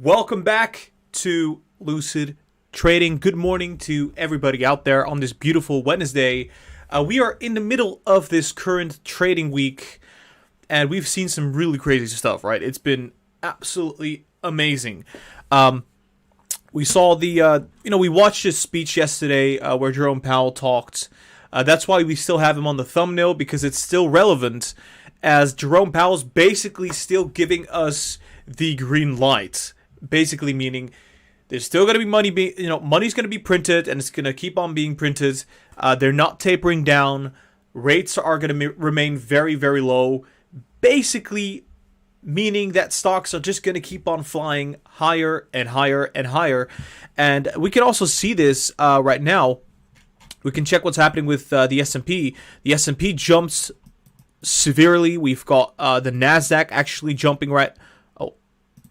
Welcome back to Lucid Trading. Good morning to everybody out there on this beautiful Wednesday. We are in the middle of this current trading week, and we've seen some really crazy stuff, right? It's been absolutely amazing. We saw we watched his speech yesterday where Jerome Powell talked. That's why we still have him on the thumbnail, because it's still relevant, as Jerome Powell's basically still giving us the green light. Basically meaning there's still going to be money, money's going to be printed, and it's going to keep on being printed. They're not tapering down. Rates are going to remain very, very low. Basically meaning that stocks are just going to keep on flying higher and higher and higher. And we can also see this right now. We can check what's happening with the S&P. The S&P jumps severely. We've got the NASDAQ actually jumping right...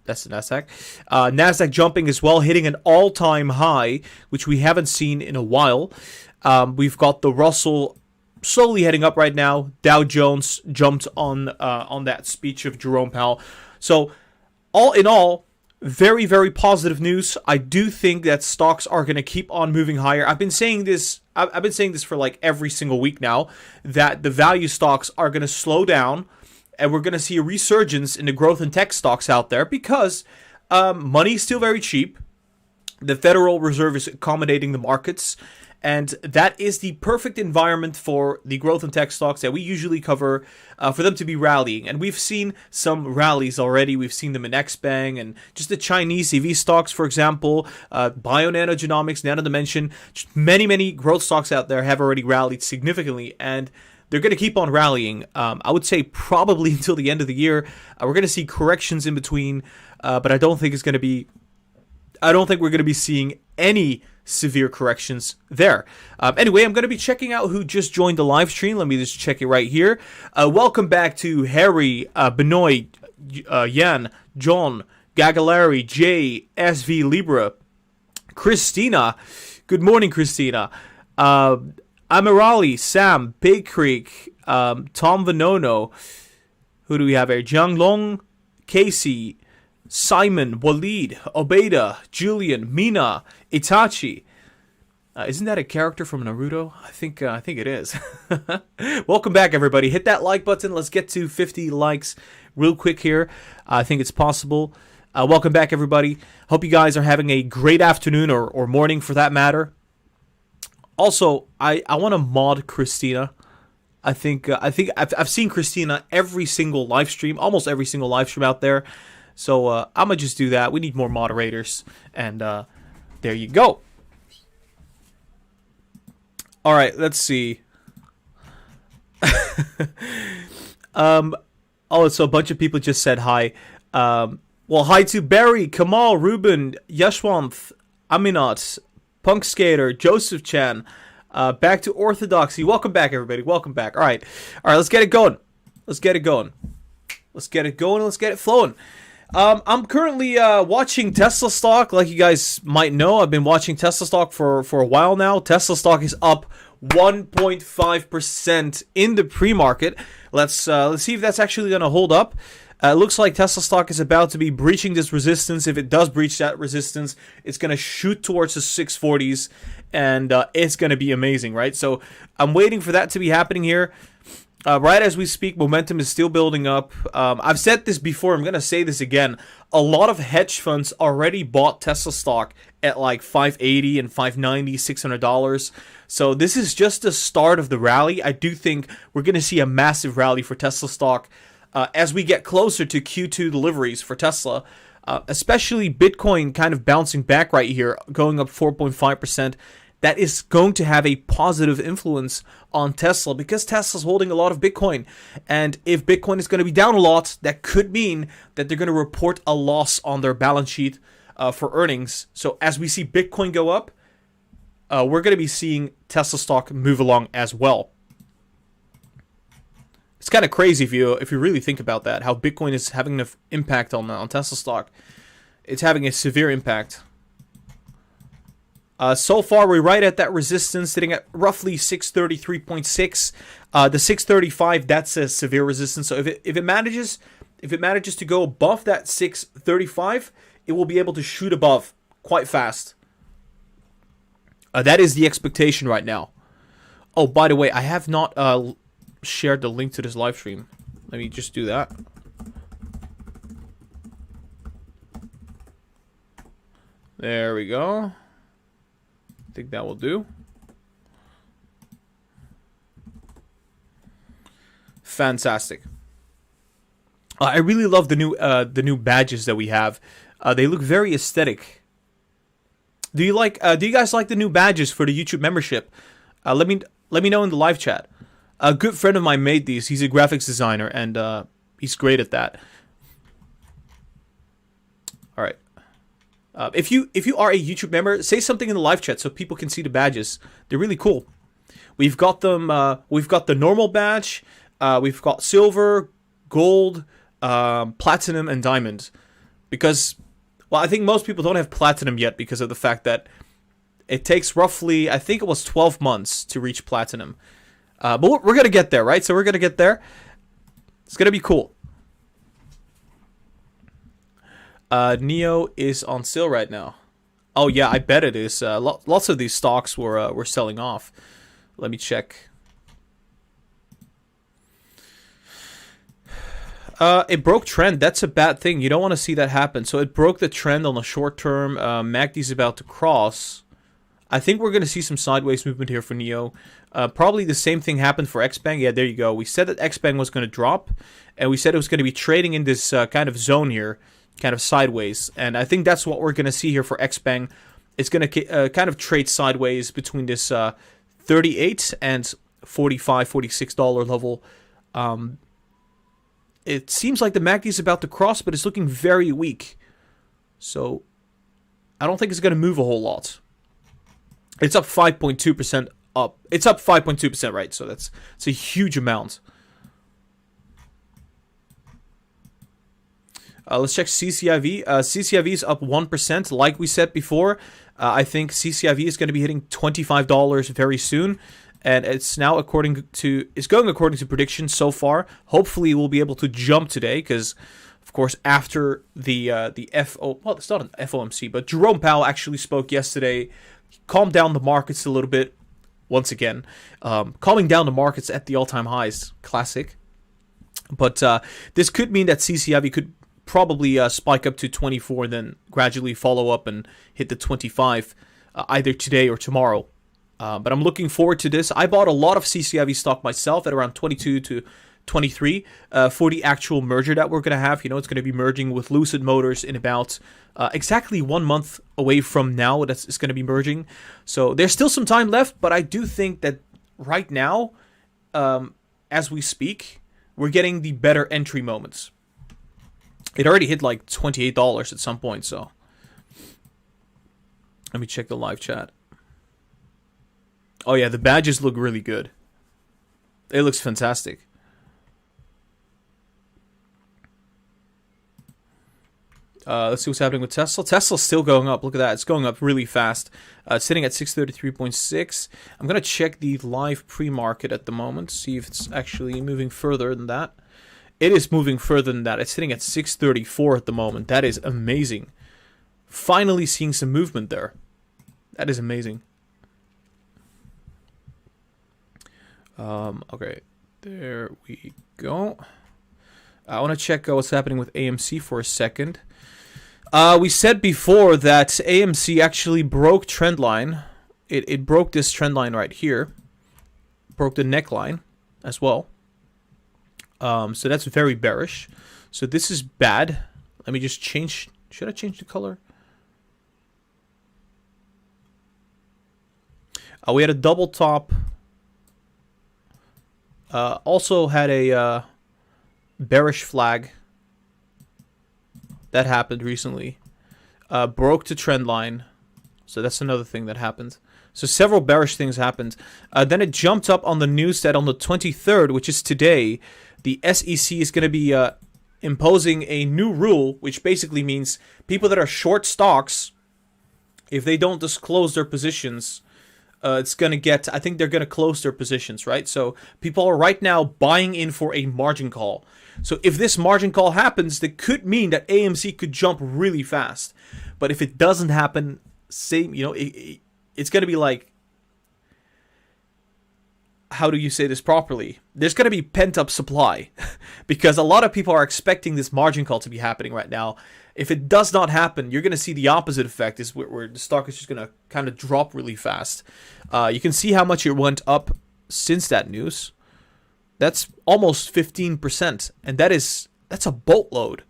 That's the NASDAQ. NASDAQ jumping as well, hitting an all-time high, which we haven't seen in a while. We've got the Russell slowly heading up right now. Dow Jones jumped on that speech of Jerome Powell. So, all in all, very, very positive news. I do think that stocks are going to keep on moving higher. I've been saying this for like every single week now, that the value stocks are going to slow down. And we're going to see a resurgence in the growth and tech stocks out there because money is still very cheap. The Federal Reserve is accommodating the markets. And that is the perfect environment for the growth and tech stocks that we usually cover for them to be rallying. And we've seen some rallies already. We've seen them in XBang and just the Chinese EV stocks, for example. Bionano, Genomics, Nano Dimension. Just many, many growth stocks out there have already rallied significantly. And they're going to keep on rallying. I would say probably until the end of the year. We're going to see corrections in between, but I don't think we're going to be seeing any severe corrections there. Anyway, I'm going to be checking out who just joined the live stream. Let me just check it right here. Welcome back to Harry, Benoit, Yan, John, Gagalari, Jay, SV Libra, Christina. Good morning, Christina. Amirali, Sam, Big Creek, Tom Vanono. Who do we have here? Jiang Long, Casey, Simon, Walid, Obeda, Julian, Mina, Itachi. Isn't that a character from Naruto? I think it is. Welcome back, everybody. Hit that like button. Let's get to 50 likes real quick here. I think it's possible. Welcome back, everybody. Hope you guys are having a great afternoon or morning for that matter. Also, I want to mod Christina. I think I've seen Christina every single live stream, almost every single live stream out there. So I'm gonna just do that. We need more moderators, and there you go. All right, let's see. So a bunch of people just said hi. Well, hi to Barry, Kamal, Ruben, Yashwanth, Aminat, Punk Skater, Joseph Chan, back to Orthodoxy. Welcome back, everybody. Welcome back. All right, let's get it going. Let's get it going. Let's get it going. Let's get it flowing. I'm currently watching Tesla stock. Like you guys might know, I've been watching Tesla stock for a while now. Tesla stock is up 1.5% in the pre-market. Let's see if that's actually going to hold up. It looks like Tesla stock is about to be breaching this resistance. If it does breach that resistance, it's going to shoot towards the 640s, and it's going to be amazing, right? So I'm waiting for that to be happening here. Right as we speak, momentum is still building up. I've said this before. I'm going to say this again. A lot of hedge funds already bought Tesla stock at like $580 and $590, $600. So this is just the start of the rally. I do think we're going to see a massive rally for Tesla stock as we get closer to Q2 deliveries for Tesla, especially Bitcoin kind of bouncing back right here, going up 4.5%. That is going to have a positive influence on Tesla because Tesla's holding a lot of Bitcoin. And if Bitcoin is going to be down a lot, that could mean that they're going to report a loss on their balance sheet for earnings. So as we see Bitcoin go up, we're going to be seeing Tesla stock move along as well. It's kind of crazy if you really think about that, how Bitcoin is having an impact on Tesla stock. It's having a severe impact. So far, we're right at that resistance, sitting at roughly 633.6. The 635, that's a severe resistance. So if it manages to go above that 635, it will be able to shoot above quite fast. That is the expectation right now. Oh, by the way, I have not shared the link to this live stream. Let me just do that. There we go. I think that will do. Fantastic. I really love the new badges that we have. They look very aesthetic. Do you guys like the new badges for the YouTube membership? Let me know in the live chat. A good friend of mine made these. He's a graphics designer and he's great at that. All right. If you are a YouTube member, say something in the live chat so people can see the badges. They're really cool. We've got them. We've got the normal badge. We've got silver, gold, platinum, and diamond. Because, well, I think most people don't have platinum yet because of the fact that it takes roughly, I think it was 12 months to reach platinum. But we're gonna get there, right? So we're gonna get there. It's gonna be cool. Neo is on sale right now. Oh yeah, I bet it is. Lots of these stocks were selling off. Let me check. It broke trend. That's a bad thing. You don't want to see that happen. So it broke the trend on the short term. MACD's about to cross. I think we're going to see some sideways movement here for Neo. Probably the same thing happened for XBang. Yeah, there you go. We said that XBang was going to drop, and we said it was going to be trading in this kind of zone here, kind of sideways. And I think that's what we're going to see here for XBang. It's going to kind of trade sideways between this $38 and $45, $46 level. It seems like the MACD is about to cross, but it's looking very weak. So I don't think it's going to move a whole lot. It's up 5.2% up. It's up 5.2%, right? So it's a huge amount. Let's check CCIV. CCIV is up 1%. Like we said before, I think CCIV is going to be hitting $25 very soon. And it's now going according to predictions so far. Hopefully we'll be able to jump today because, of course, after the well, it's not an FOMC, but Jerome Powell actually spoke yesterday. Calmed down the markets a little bit. Once again, calming down the markets at the all-time highs. Classic. But this could mean that CCIV could probably spike up to 24 and then gradually follow up and hit the 25 either today or tomorrow. But I'm looking forward to this. I bought a lot of CCIV stock myself at around 22 to 23 for the actual merger that we're going to have. You know, it's going to be merging with Lucid Motors in about exactly 1 month away from now. It's going to be merging. So there's still some time left, but I do think that right now, as we speak, we're getting the better entry moments. It already hit like $28 at some point, so let me check the live chat. Oh yeah, the badges look really good. It looks fantastic. Let's see what's happening with Tesla. Tesla's still going up. Look at that. It's going up really fast. It's sitting at 633.6. I'm going to check the live pre-market at the moment. See if it's actually moving further than that. It is moving further than that. It's sitting at 634 at the moment. That is amazing. Finally seeing some movement there. That is amazing. Okay, there we go. I want to check what's happening with AMC for a second. We said before that AMC actually broke trend line. It broke this trend line right here. Broke the neckline as well. So that's very bearish. So this is bad. Let me just change. Should I change the color? We had a double top. Also had a bearish flag. That happened recently. Broke the trend line. So that's another thing that happened. So several bearish things happened. Then it jumped up on the news that on the 23rd, which is today, the SEC is going to be imposing a new rule, which basically means people that are short stocks, if they don't disclose their positions, it's going to get, I think they're going to close their positions, right? So people are right now buying in for a margin call. So if this margin call happens, that could mean that AMC could jump really fast. But if it doesn't happen, same, it's going to be like, how do you say this properly? There's going to be pent-up supply because a lot of people are expecting this margin call to be happening right now. If it does not happen, you're going to see the opposite effect, is where the stock is just going to kind of drop really fast. You can see how much it went up since that news. That's almost 15%, and that's a boatload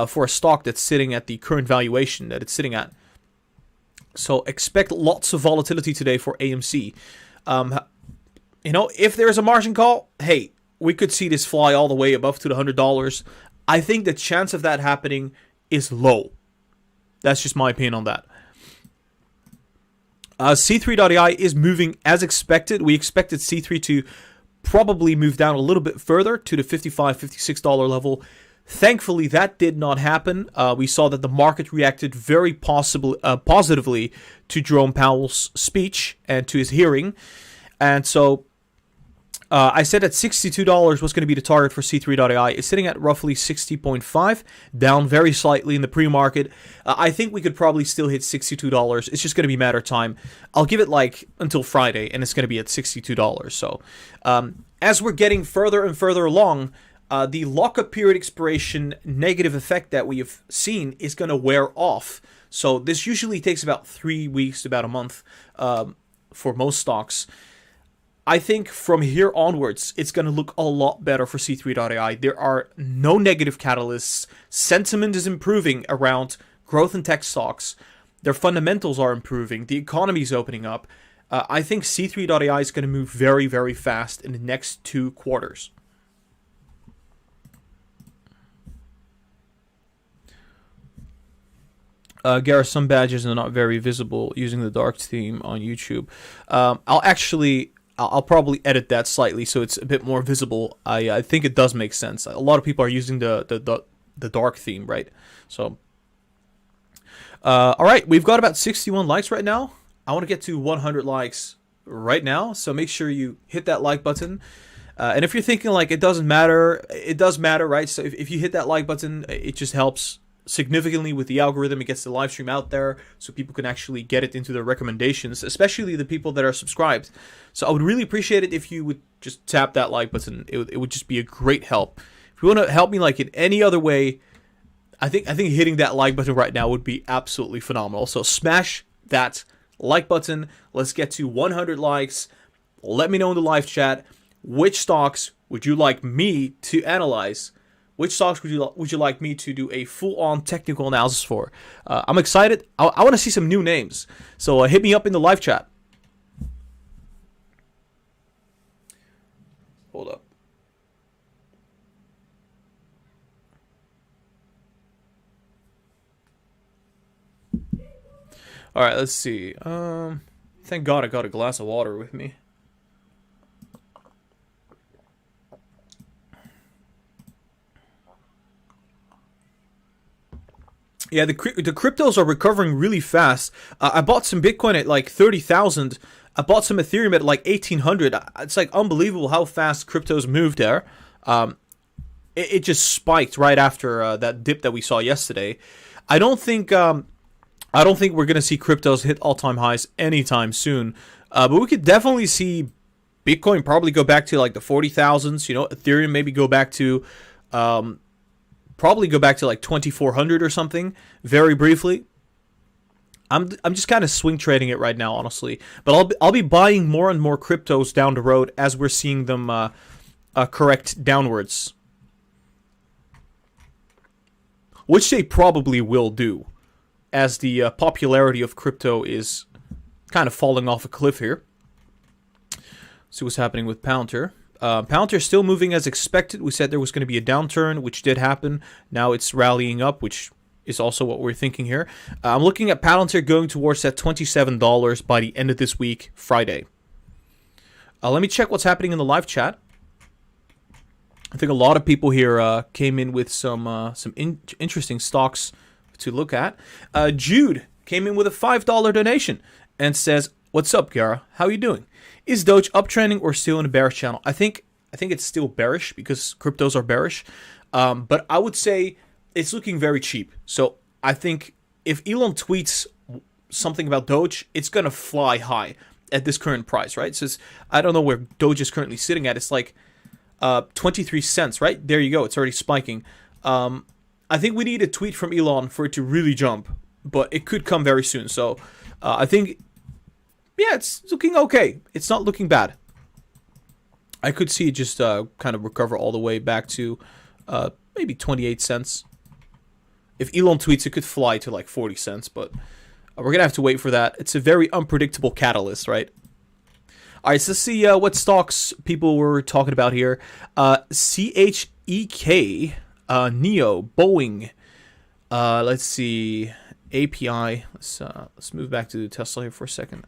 for a stock that's sitting at the current valuation that it's sitting at. So expect lots of volatility today for AMC. If there's a margin call, hey, we could see this fly all the way above to the $100. I think the chance of that happening is low. That's just my opinion on that. C3.ai is moving as expected. We expected C3 to probably move down a little bit further to the $55, $56 level. Thankfully, that did not happen. We saw that the market reacted very positively to Jerome Powell's speech and to his hearing. And so I said that $62 was going to be the target for C3.ai. It's sitting at roughly 60.5, down very slightly in the pre-market. I think we could probably still hit $62. It's just going to be a matter of time. I'll give it like until Friday, and it's going to be at $62. So as we're getting further and further along, the lockup period expiration negative effect that we have seen is going to wear off. So this usually takes about 3 weeks to about a month for most stocks. I think from here onwards, it's going to look a lot better for C3.ai. There are no negative catalysts. Sentiment is improving around growth in tech stocks. Their fundamentals are improving. The economy is opening up. I think C3.ai is going to move very, very fast in the next 2 quarters. Gara, some badges are not very visible using the dark theme on YouTube. I'll probably edit that slightly so it's a bit more visible. I think it does make sense. A lot of people are using the dark theme, right? So, all right, we've got about 61 likes right now. I want to get to 100 likes right now, so make sure you hit that like button. And if you're thinking like it doesn't matter, it does matter, right? So if you hit that like button, it just helps significantly with the algorithm. It gets the live stream out there so people can actually get it into their recommendations, especially the people that are subscribed. So I would really appreciate it if you would just tap that like button. It would just be a great help. If you want to help me like in any other way, I think hitting that like button right now would be absolutely phenomenal. So smash that like button. Let's get to 100 likes. Let me know in the live chat which stocks would you like me to analyze. Which stocks would you like me to do a full-on technical analysis for? I'm excited. I want to see some new names. So hit me up in the live chat. Hold up. All right, let's see. Thank God I got a glass of water with me. Yeah, the cryptos are recovering really fast. I bought some Bitcoin at like 30,000. I bought some Ethereum at like 1,800. It's like unbelievable how fast cryptos moved there. It just spiked right after that dip that we saw yesterday. I don't think we're gonna see cryptos hit all-time highs anytime soon. But we could definitely see Bitcoin probably go back to like the 40,000s. Ethereum maybe go back to. Probably go back to like 2,400 or something very briefly. I'm just kind of swing trading it right now, honestly. But I'll be buying more and more cryptos down the road as we're seeing them correct downwards, which they probably will do, as the popularity of crypto is kind of falling off a cliff here. See what's happening with Palantir. Palantir still moving as expected. We said there was going to be a downturn, which did happen. Now it's rallying up, which is also what we're thinking here. I'm looking at Palantir going towards that $27 by the end of this week, Friday. Let me check what's happening in the live chat. I think a lot of people here came in with some interesting stocks to look at. Jude came in with a $5 donation and says, What's up, Gara? How you doing? Is Doge uptrending or still in a bearish channel? I think it's still bearish because cryptos are bearish. But I would say it's looking very cheap. So I think if Elon tweets something about Doge, it's going to fly high at this current price, right? So I don't know where Doge is currently sitting at. It's like 23 cents, right? There you go. It's already spiking. I think we need a tweet from Elon for it to really jump, but it could come very soon. So I think, yeah, it's looking okay. It's not looking bad. I could see it just kind of recover all the way back to maybe 28 cents. If Elon tweets, it could fly to like 40 cents, but we're going to have to wait for that. It's a very unpredictable catalyst, right? All right, so let's see what stocks people were talking about here. CHEK, Neo, Boeing. Let's see, API. Let's move back to Tesla here for a second.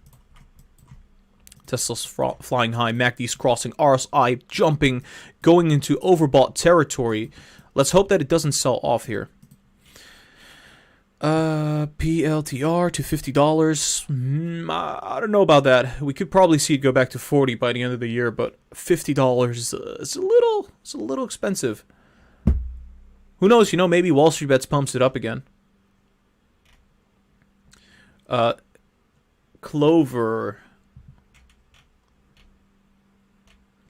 Tesla's flying high, MACD's crossing, RSI jumping, going into overbought territory. Let's hope that it doesn't sell off here. PLTR to $50. I don't know about that. We could probably see it go back to 40 by the end of the year, but $50 is a little expensive. Who knows? You know, maybe Wall Street Bets pumps it up again. Clover.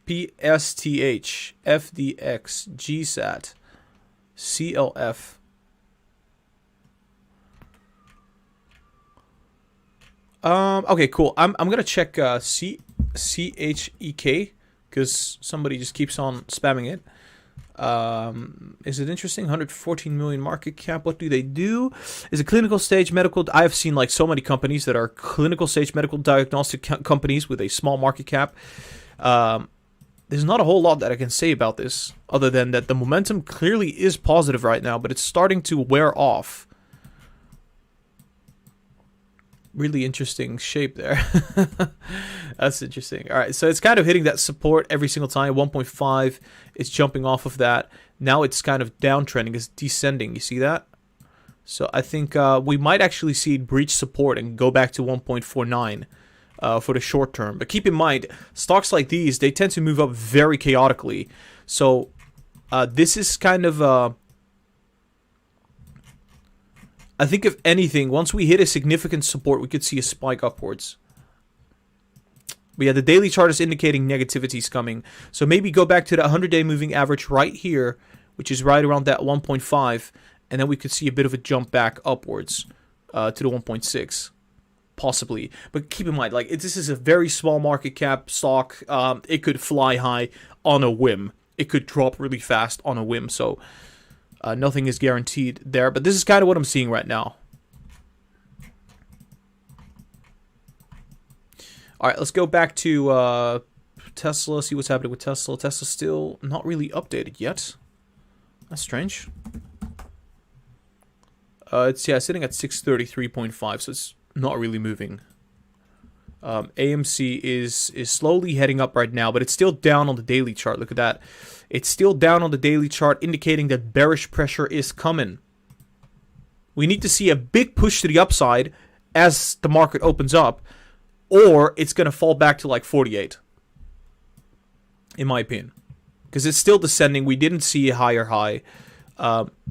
PSTH, FDX, GSAT, CLF. Okay, cool. I'm gonna check CHEK because somebody just keeps on spamming it. Is it interesting? 114 million market cap. What do they do? Is it clinical stage medical? I have seen like so many companies that are clinical stage medical diagnostic companies with a small market cap. There's not a whole lot that I can say about this other than that the momentum clearly is positive right now, but it's starting to wear off. Really interesting shape there. That's interesting. All right, so it's kind of hitting that support every single time. 1.5, it's jumping off of that. Now it's kind of downtrending. It's descending. You see that? So I think we might actually see it breach support and go back to 1.49. For the short term. But keep in mind, stocks like these, they tend to move up very chaotically. So this is kind of... I think if anything, once we hit a significant support, we could see a spike upwards. But yeah, the daily chart is indicating negativity is coming. So maybe go back to the 100-day moving average right here, which is right around that 1.5. And then we could see a bit of a jump back upwards to the 1.6. Possibly, but keep in mind, like this is a very small market cap stock. It could fly high on a whim. It could drop really fast on a whim. So nothing is guaranteed there. But this is kind of what I'm seeing right now. All right, let's go back to Tesla. See what's happening with Tesla. Tesla's still not really updated yet. That's strange. It's sitting at 633.5. So it's not really moving. AMC is slowly heading up right now, but it's still down on the daily chart. Look at that. It's still down on the daily chart, indicating that bearish pressure is coming. We need to see a big push to the upside as the market opens up, or it's going to fall back to like 48, in my opinion. Because it's still descending. We didn't see a higher high.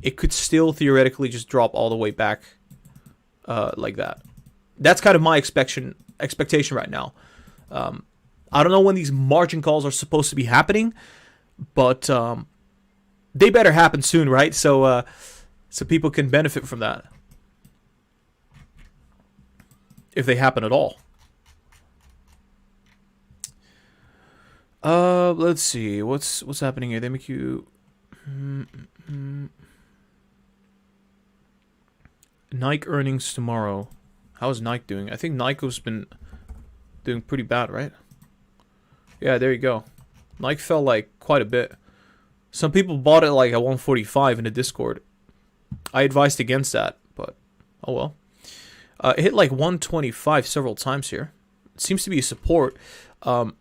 It could still theoretically just drop all the way back like that. That's kind of my expectation right now. I don't know when these margin calls are supposed to be happening, but they better happen soon, right? So people can benefit from that if they happen at all. Let's see what's happening here. They make you Nike earnings tomorrow. How is Nike doing? I think Nike's been doing pretty bad, right? Yeah, there you go. Nike fell like quite a bit. Some people bought it like at 145 in the Discord. I advised against that, but oh well. It hit like 125 several times here. It seems to be a support.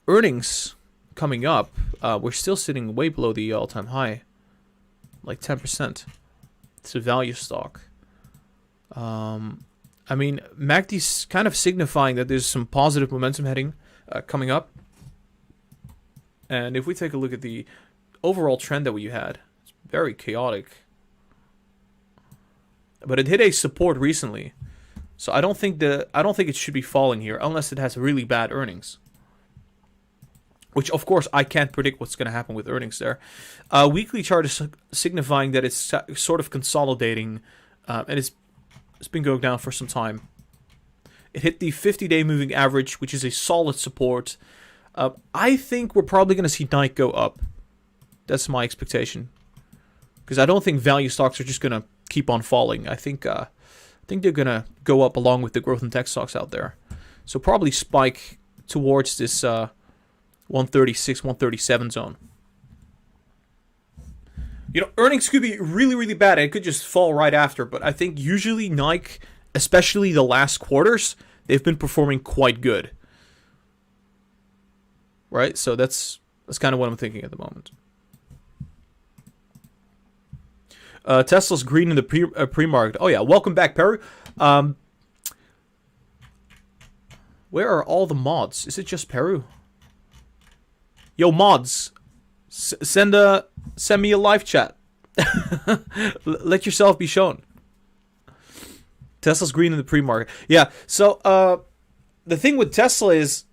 Earnings coming up. We're still sitting way below the all-time high. Like 10%. It's a value stock. I I mean, MACD's kind of signifying that there's some positive momentum heading coming up. And if we take a look at the overall trend that we had, it's very chaotic. But it hit a support recently. So I don't think it should be falling here unless it has really bad earnings. Which, of course, I can't predict what's going to happen with earnings there. Weekly chart is signifying that it's sort of consolidating, and it's been going down for some time. It hit the 50-day moving average, which is a solid support. I think we're probably going to see Nike go up. That's my expectation. Because I don't think value stocks are just going to keep on falling. I think they're going to go up along with the growth and tech stocks out there. So probably spike towards this 136, 137 zone. You know, earnings could be really, really bad. It could just fall right after. But I think usually Nike, especially the last quarters, they've been performing quite good. Right? So that's kind of what I'm thinking at the moment. Tesla's green in the pre-market. Oh, yeah. Welcome back, Peru. Where are all the mods? Is it just Peru? Yo, mods. Send me a live chat. Let yourself be shown. Tesla's green in the pre-market. Yeah, so the thing with Tesla is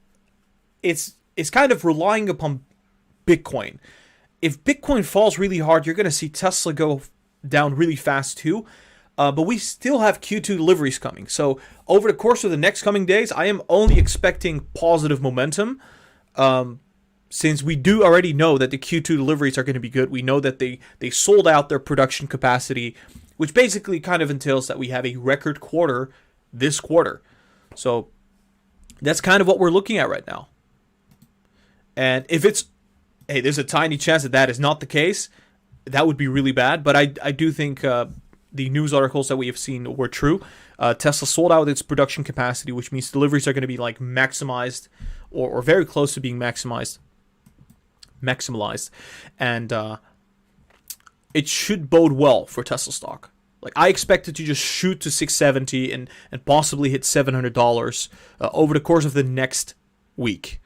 it's kind of relying upon Bitcoin. If Bitcoin falls really hard, you're going to see Tesla go down really fast too. But we still have Q2 deliveries coming. So over the course of the next coming days, I am only expecting positive momentum. Since we do already know that the Q2 deliveries are going to be good. We know that they sold out their production capacity, which basically kind of entails that we have a record quarter this quarter. So that's kind of what we're looking at right now. And if there's a tiny chance that is not the case, that would be really bad. But I do think the news articles that we have seen were true. Tesla sold out its production capacity, which means deliveries are going to be like maximized or very close to being maximized, and it should bode well for Tesla stock. Like, I expect it to just shoot to 670 and possibly hit $700 over the course of the next week.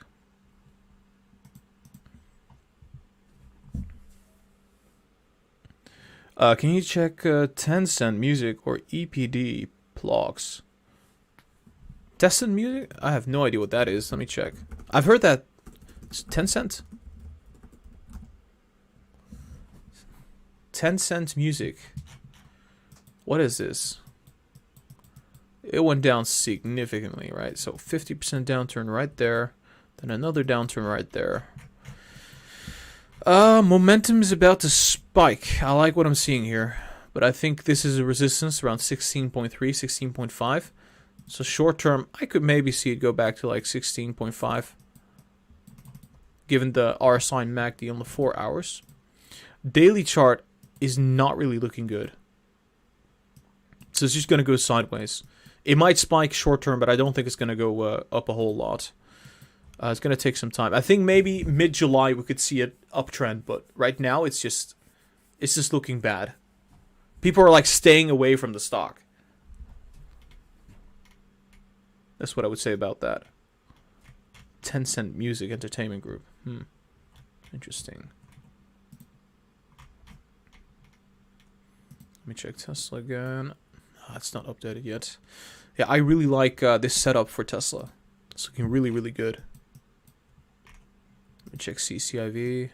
Can you check Tencent Music or EPD blogs? Tencent Music? I have no idea what that is. Let me check. I've heard that. It's Tencent? Tencent Music. What is this? It went down significantly, right? So 50% downturn right there. Then another downturn right there. Momentum is about to spike. I like what I'm seeing here. But I think this is a resistance around 16.3, 16.5. So short term, I could maybe see it go back to like 16.5. Given the RSI and MACD on the 4 hours. Daily chart is not really looking good. So it's just going to go sideways. It might spike short term, but I don't think it's going to go up a whole lot. It's going to take some time. I think maybe mid-July we could see an uptrend, but right now it's just looking bad. People are like staying away from the stock. That's what I would say about that. Tencent Music Entertainment Group. Interesting. Let me check Tesla again. It's not updated yet. Yeah, I really like this setup for Tesla. It's looking really, really good. Let me check CCIV.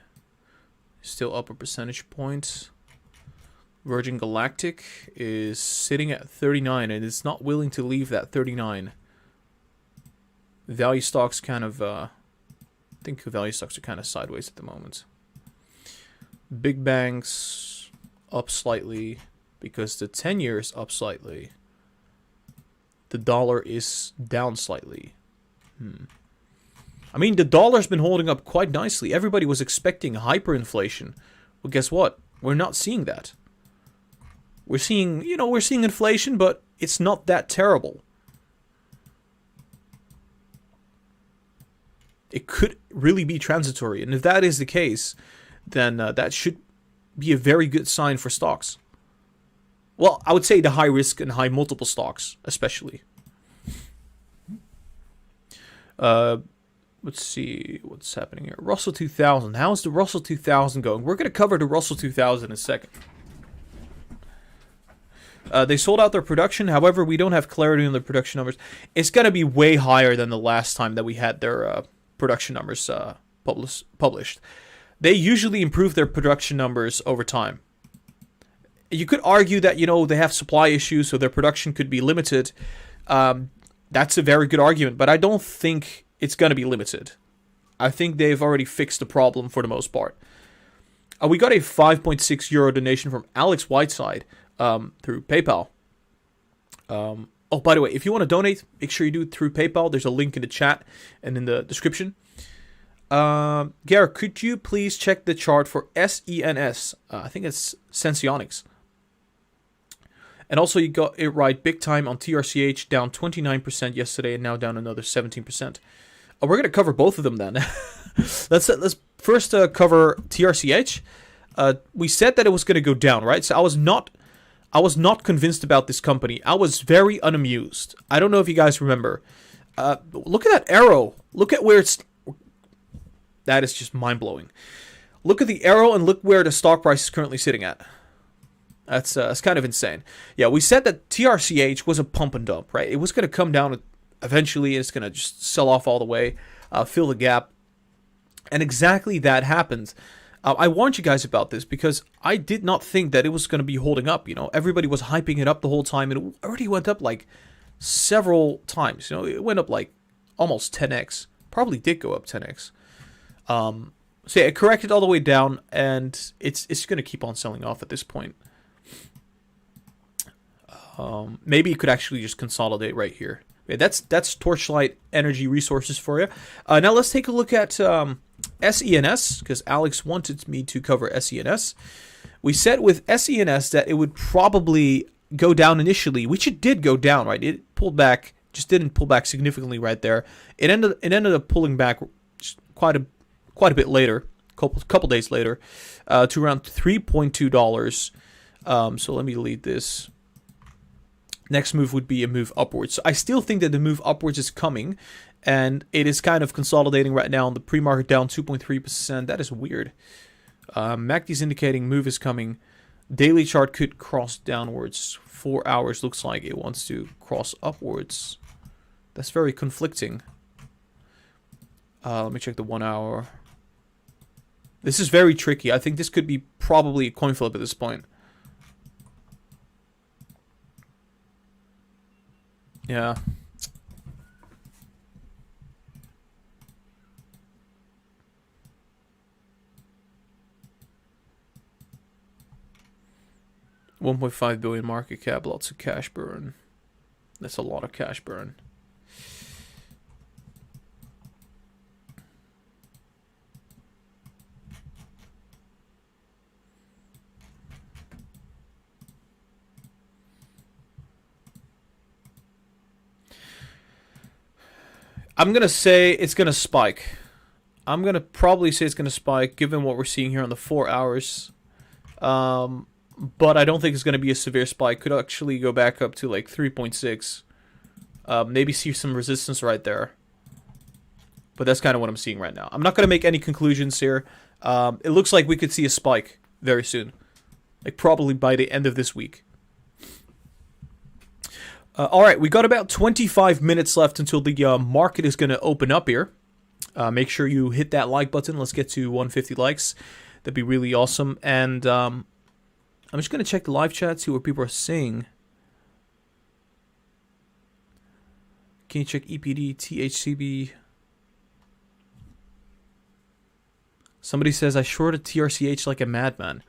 Still up a percentage point. Virgin Galactic is sitting at 39 and it's not willing to leave that 39. Value stocks kind of... I think value stocks are kind of sideways at the moment. Big banks up slightly because the 10-year is up slightly. The dollar is down slightly. I mean, the dollar's been holding up quite nicely. Everybody was expecting hyperinflation. Well, guess what? We're not seeing that. We're seeing inflation, but it's not that terrible. It could really be transitory. And if that is the case, then that should be a very good sign for stocks. Well, I would say the high risk and high multiple stocks, especially. Let's see what's happening here. Russell 2000. How's the Russell 2000 going? We're going to cover the Russell 2000 in a second. They sold out their production. However, we don't have clarity on the production numbers. It's going to be way higher than the last time that we had their production numbers published. They usually improve their production numbers over time. You could argue that, you know, they have supply issues, so their production could be limited. That's a very good argument, but I don't think it's going to be limited. I think they've already fixed the problem for the most part. We got a 5.6 euro donation from Alex Whiteside through PayPal. Oh, by the way, if you want to donate, make sure you do it through PayPal. There's a link in the chat and in the description. Gara, could you please check the chart for SENS? I think it's Sensionics. And also, you got it right big time on TRCH, down 29% yesterday, and now down another 17%. We're going to cover both of them then. Let's first cover TRCH. We said that it was going to go down, right? So I was not convinced about this company. I was very unamused. I don't know if you guys remember. Look at that arrow. Look at where it's... That is just mind-blowing. Look at the arrow and look where the stock price is currently sitting at. That's kind of insane. Yeah, we said that TRCH was a pump and dump, right? It was going to come down eventually. It's going to just sell off all the way, fill the gap. And exactly that happened. I warned you guys about this because I did not think that it was going to be holding up. You know, everybody was hyping it up the whole time, and it already went up like several times. You know, it went up like almost 10x. Probably did go up 10x. So yeah, it corrected all the way down, and it's going to keep on selling off at this point. Maybe you could actually just consolidate right here. Okay, that's Torchlight Energy Resources for you. Now let's take a look at SENS, because Alex wanted me to cover SENS. We said with SENS that it would probably go down initially, which it did go down, right? It pulled back, just didn't pull back significantly right there. It ended up pulling back quite a bit later, couple days later, to around $3.2. So let me delete this. Next move would be a move upwards. So I still think that the move upwards is coming, and it is kind of consolidating right now on the pre-market down 2.3%. That is weird. MACD is indicating move is coming. Daily chart could cross downwards. 4 hours looks like it wants to cross upwards. That's very conflicting. Let me check the 1 hour. This is very tricky. I think this could be probably a coin flip at this point. Yeah. $1.5 billion market cap, lots of cash burn. That's a lot of cash burn. I'm going to say it's going to spike. I'm going to probably say it's going to spike given what we're seeing here on the 4 hours. But I don't think it's going to be a severe spike. Could actually go back up to like 3.6. Maybe see some resistance right there. But that's kind of what I'm seeing right now. I'm not going to make any conclusions here. It looks like we could see a spike very soon. Like probably by the end of this week. Alright, we got about 25 minutes left until the market is going to open up here. Make sure you hit that like button. Let's get to 150 likes. That'd be really awesome. And I'm just going to check the live chat, see what people are saying. Can you check EPD, THCB? Somebody says, I shorted TRCH like a madman.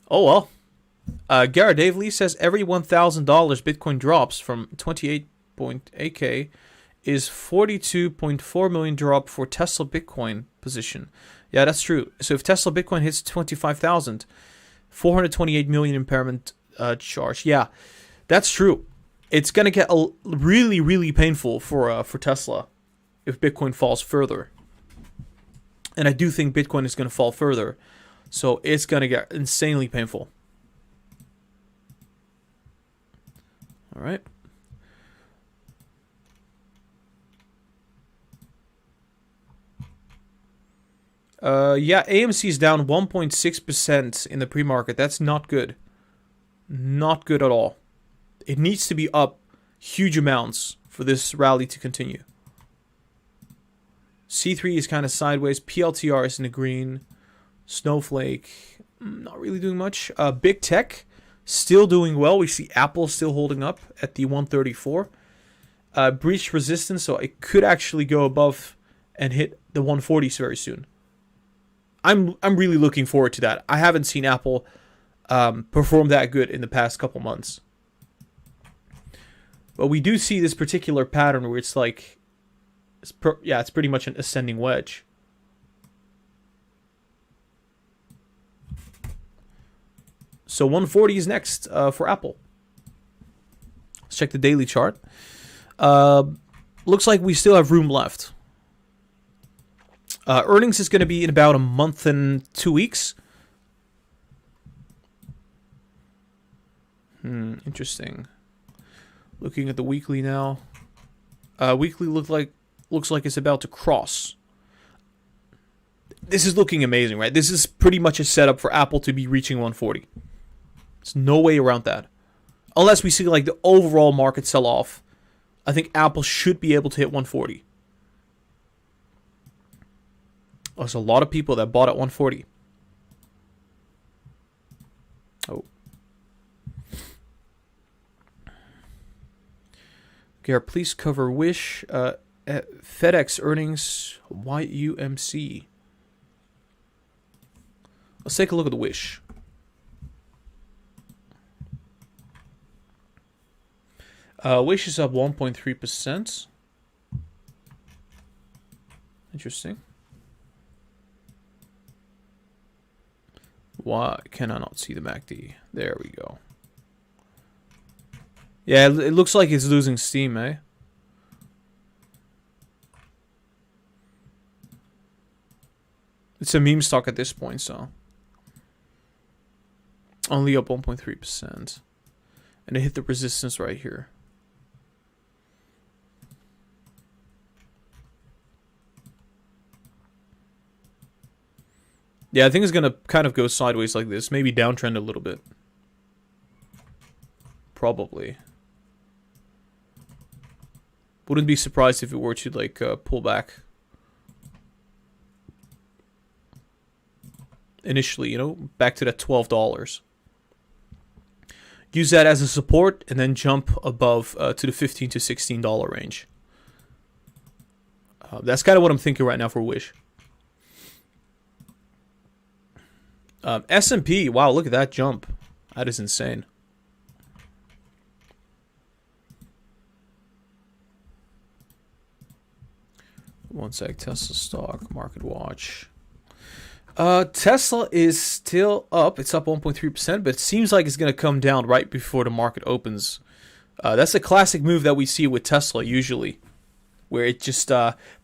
Oh, well. Gara Dave Lee says, every $1,000 Bitcoin drops from 28.8K is 42.4 million drop for Tesla Bitcoin position. Yeah, that's true. So if Tesla Bitcoin hits 25,000, 428 million impairment charge. Yeah, that's true. It's going to get really, really painful for Tesla if Bitcoin falls further. And I do think Bitcoin is going to fall further. So it's going to get insanely painful. All right. Yeah, AMC is down 1.6% in the pre-market. That's not good. Not good at all. It needs to be up huge amounts for this rally to continue. C3 is kind of sideways. PLTR is in the green. Snowflake, not really doing much. Big Tech, still doing well. We see Apple still holding up at the 134. Breached resistance, so it could actually go above and hit the 140s very soon. I'm really looking forward to that. I haven't seen Apple perform that good in the past couple months. But we do see this particular pattern where it's like, it's pretty much an ascending wedge. So 140 is next for Apple. Let's check the daily chart. Looks like we still have room left. Earnings is going to be in about a month and 2 weeks. Interesting. Looking at the weekly now. Weekly looks like it's about to cross. This is looking amazing, right? This is pretty much a setup for Apple to be reaching 140. There's no way around that. Unless we see like the overall market sell off, I think Apple should be able to hit 140. There's a lot of people that bought at 140. Oh. Gara, please cover Wish, FedEx earnings, YUMC. Let's take a look at the Wish. Wish is up 1.3%. Interesting. Why can I not see the MACD? There we go. Yeah, it looks like it's losing steam, eh? It's a meme stock at this point, so. Only up 1.3%. And it hit the resistance right here. Yeah, I think it's going to kind of go sideways like this. Maybe downtrend a little bit. Probably. Wouldn't be surprised if it were to, like, pull back. Initially, you know, back to that $12. Use that as a support and then jump above to the $15 to $16 range. That's kind of what I'm thinking right now for Wish. S&P, wow, look at that jump. That is insane. One sec, Tesla stock, market watch. Tesla is still up. It's up 1.3%, but it seems like it's going to come down right before the market opens. That's a classic move that we see with Tesla usually, where it just,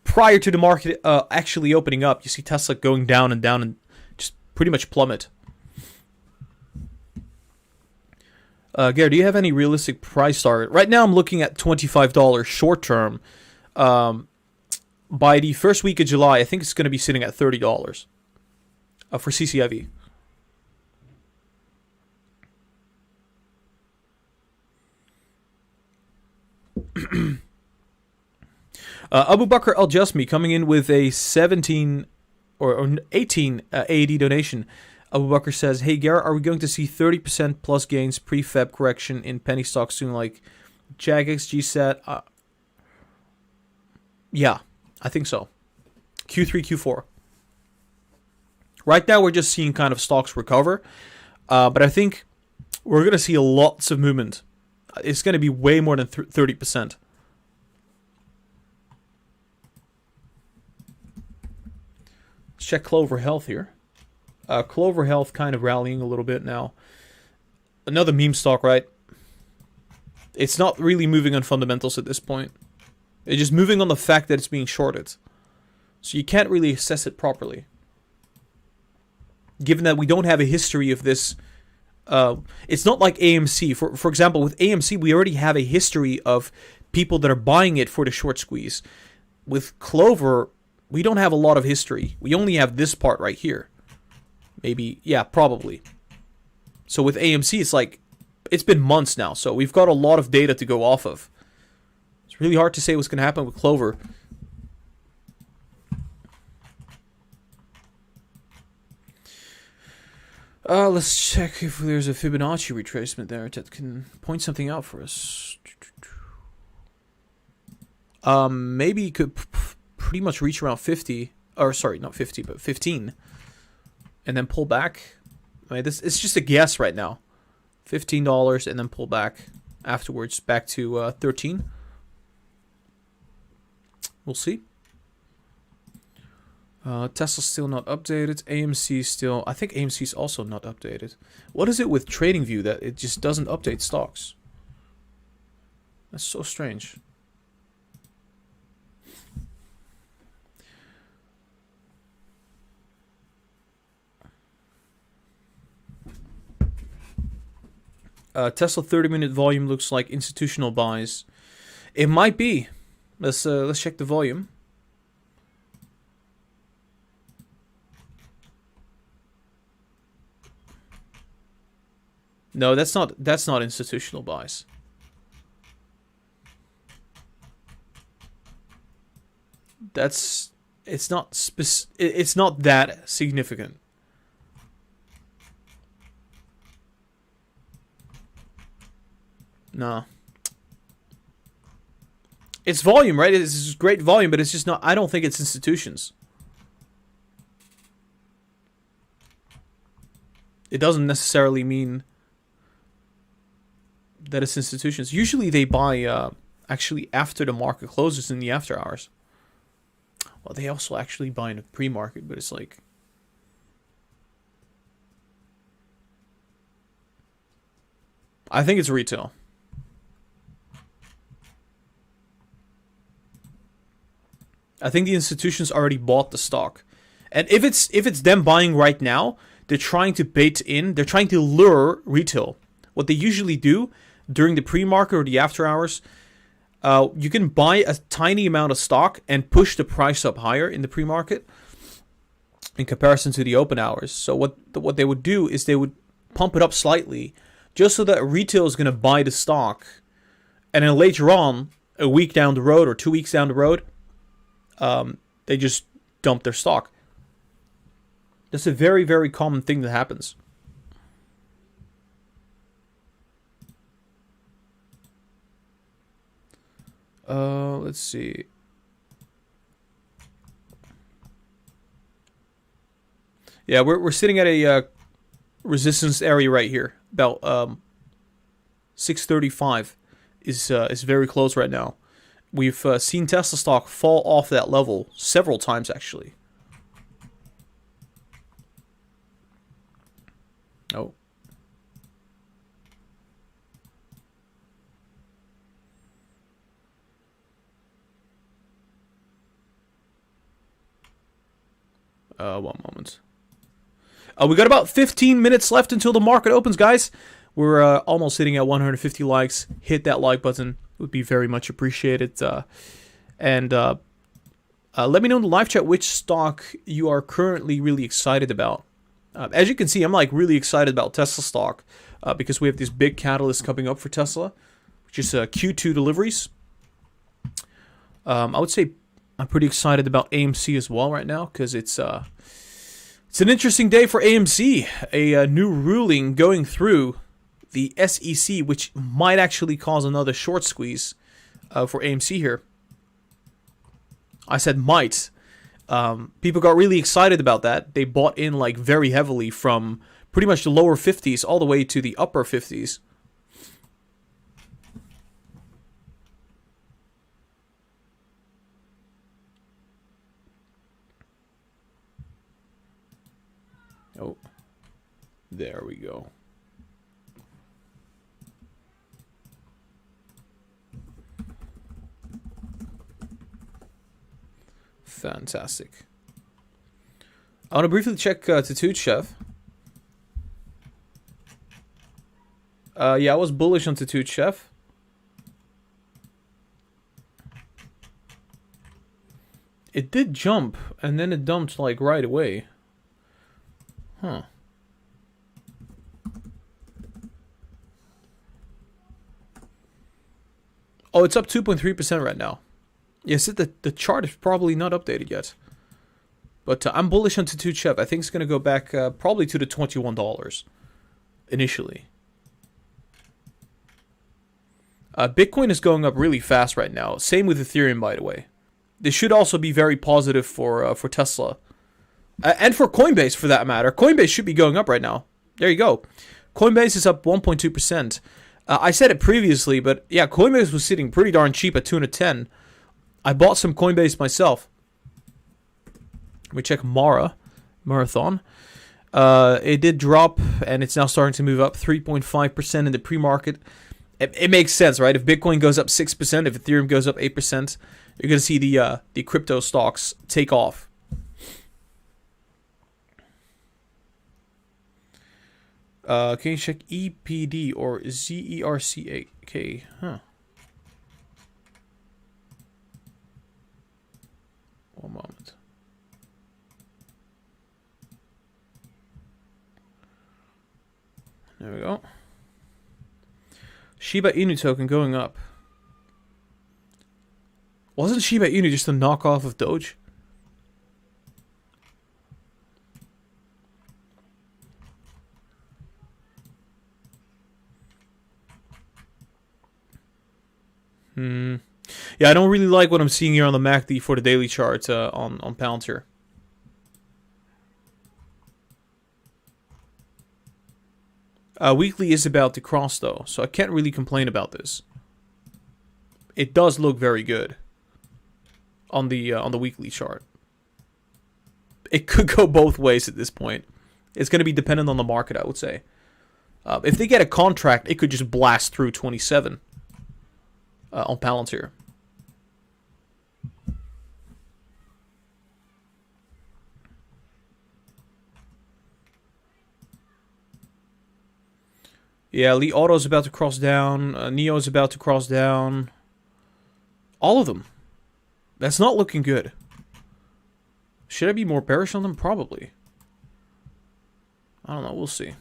prior to the market actually opening up, you see Tesla going down and down and just pretty much plummet. Gara, do you have any realistic price target? Right now I'm looking at $25 short term. By the first week of July, I think it's going to be sitting at $30 for CCIV. Abu Bakr Al Jasmi coming in with a 17 or 18 AED donation. Abu Bakr says, "Hey Gara, are we going to see 30% plus gains pre-Feb correction in penny stocks soon, like Jagex, GSAT?" Yeah, I think so. Q3, Q4. Right now, we're just seeing kind of stocks recover, but I think we're going to see lots of movement. It's going to be way more than 30%. Let's check Clover Health here. Clover Health kind of rallying a little bit now. Another meme stock, right? It's not really moving on fundamentals at this point. It's just moving on the fact that it's being shorted. So you can't really assess it properly. Given that we don't have a history of this. It's not like AMC. For example, with AMC, we already have a history of people that are buying it for the short squeeze. With Clover, we don't have a lot of history. We only have this part right here. Maybe, yeah, probably. So with AMC, it's like, it's been months now, so we've got a lot of data to go off of. It's really hard to say what's going to happen with Clover. Let's check if there's a Fibonacci retracement there that can point something out for us. Maybe you could pretty much reach around 50, or sorry, not 50, but 15, and then pull back. I mean, this it's just a guess right now. $15 and then pull back afterwards back to 13. We'll see. Tesla's still not updated. AMC still... I think AMC is also not updated. What is it with TradingView that it just doesn't update stocks? That's so strange. Tesla 30-minute volume looks like institutional buys. It might be. Let's check the volume. No, that's not institutional buys. It's not that significant. No. It's volume, right? It's great volume, but it's just not... I don't think it's institutions. It doesn't necessarily mean that it's institutions. Usually they buy actually after the market closes in the after hours. Well, they also actually buy in the pre-market, but it's like... I think it's retail. I think the institutions already bought the stock. And if it's them buying right now, they're trying to bait in, they're trying to lure retail. What they usually do during the pre-market or the after hours, you can buy a tiny amount of stock and push the price up higher in the pre-market in comparison to the open hours. So what they would do is they would pump it up slightly just so that retail is going to buy the stock. And then later on, a week down the road or 2 weeks down the road, they just dump their stock. That's a very, very common thing that happens. Let's see. Yeah, we're sitting at a resistance area right here. About 635 is very close right now. We've seen Tesla stock fall off that level several times, actually. Oh. One moment. We got about 15 minutes left until the market opens, guys. We're almost sitting at 150 likes. Hit that like button. It would be very much appreciated. And let me know in the live chat which stock you are currently really excited about. As you can see, I'm like really excited about Tesla stock because we have this big catalyst coming up for Tesla, which is Q2 deliveries. I would say I'm pretty excited about AMC as well right now because it's an interesting day for AMC. A new ruling going through the SEC, which might actually cause another short squeeze for AMC here. I said might. People got really excited about that. They bought in like very heavily from pretty much the lower 50s all the way to the upper 50s. Oh, there we go. Fantastic. I want to briefly check Tattooed Chef. Yeah, I was bullish on Tattooed Chef. It did jump, and then it dumped, like, right away. Huh. Oh, it's up 2.3% right now. Yes, the chart is probably not updated yet. But I'm bullish on Tutu Chep. I think it's going to go back probably to the $21 initially. Bitcoin is going up really fast right now. Same with Ethereum, by the way. This should also be very positive for Tesla. And for Coinbase, for that matter. Coinbase should be going up right now. There you go. Coinbase is up 1.2%. I said it previously, but yeah, Coinbase was sitting pretty darn cheap at 210. I bought some Coinbase myself. Let me check Marathon. It did drop, and it's now starting to move up 3.5% in the pre-market. It makes sense, right? If Bitcoin goes up 6%, if Ethereum goes up 8%, you're going to see the crypto stocks take off. Can you check EPD or ZERCK? Huh. One moment. There we go. Shiba Inu token going up. Wasn't Shiba Inu just a knockoff of Doge? Yeah, I don't really like what I'm seeing here on the MACD for the daily chart on Palantir. Weekly is about to cross though, so I can't really complain about this. It does look very good on the weekly chart. It could go both ways at this point. It's going to be dependent on the market, I would say. If they get a contract, it could just blast through 27 on Palantir. Yeah, Li Auto's about to cross down. Neo's about to cross down. All of them. That's not looking good. Should I be more bearish on them? Probably. I don't know. We'll see.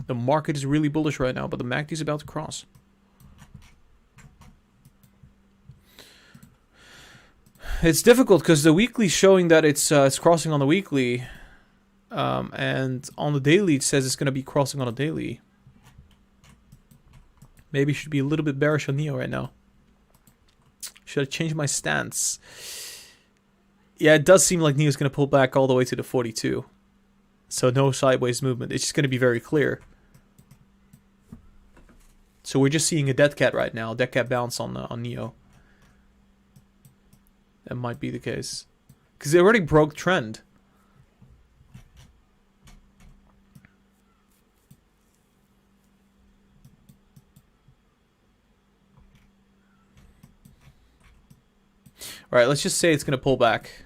The market is really bullish right now, but the MACD is about to cross. It's difficult because the weekly is showing that it's crossing on the weekly. And on the daily, it says it's going to be crossing on a daily. Maybe should be a little bit bearish on Neo right now. Should I change my stance? Yeah, it does seem like Neo's going to pull back all the way to the 42. So no sideways movement. It's just going to be very clear. So we're just seeing a dead cat right now. Dead cat bounce on Neo. That might be the case. Because they already broke trend. Alright, let's just say it's going to pull back.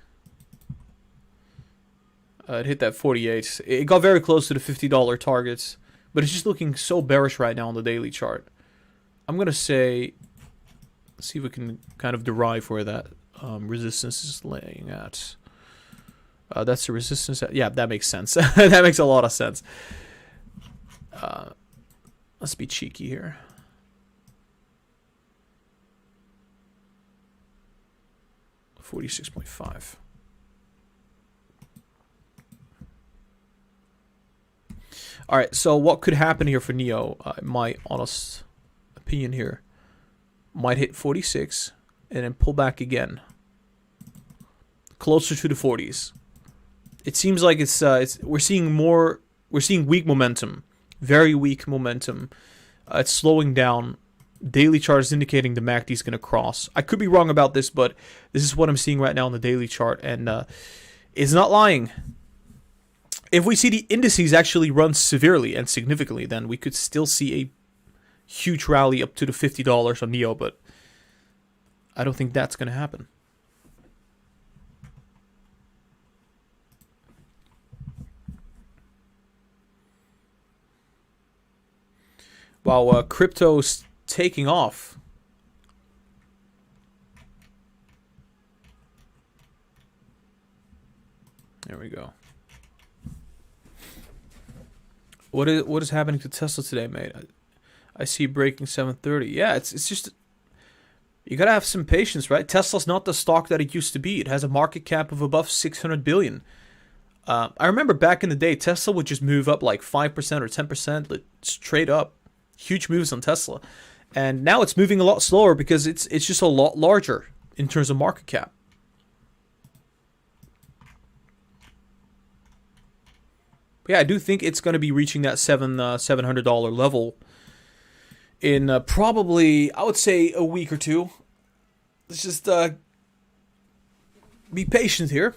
It hit that 48. It got very close to the $50 targets. But it's just looking so bearish right now on the daily chart. I'm going to say... Let's see if we can kind of derive where that resistance is laying at. That's the resistance. Yeah, that makes sense. That makes a lot of sense. Let's be cheeky here. $46.5. All right, so what could happen here for Neo? My honest opinion here might hit 46 and then pull back again, closer to the 40s. It seems like we're seeing weak momentum, very weak momentum. It's slowing down. Daily chart is indicating the MACD is going to cross. I could be wrong about this, but this is what I'm seeing right now on the daily chart, and it's not lying. If we see the indices actually run severely and significantly, then we could still see a huge rally up to the $50 on Neo, but I don't think that's going to happen. Wow, crypto's taking off. we go. What is happening to Tesla today, mate? I see breaking 730. Yeah, it's just you gotta have some patience, right? Tesla's not the stock that it used to be. It has a market cap of above 600 billion. I remember back in the day, Tesla would just move up like 5% or 10%, like straight up. Huge moves on Tesla. And now it's moving a lot slower because it's just a lot larger in terms of market cap. But yeah, I do think it's going to be reaching that $700 level in probably, I would say, a week or two. Let's just be patient here.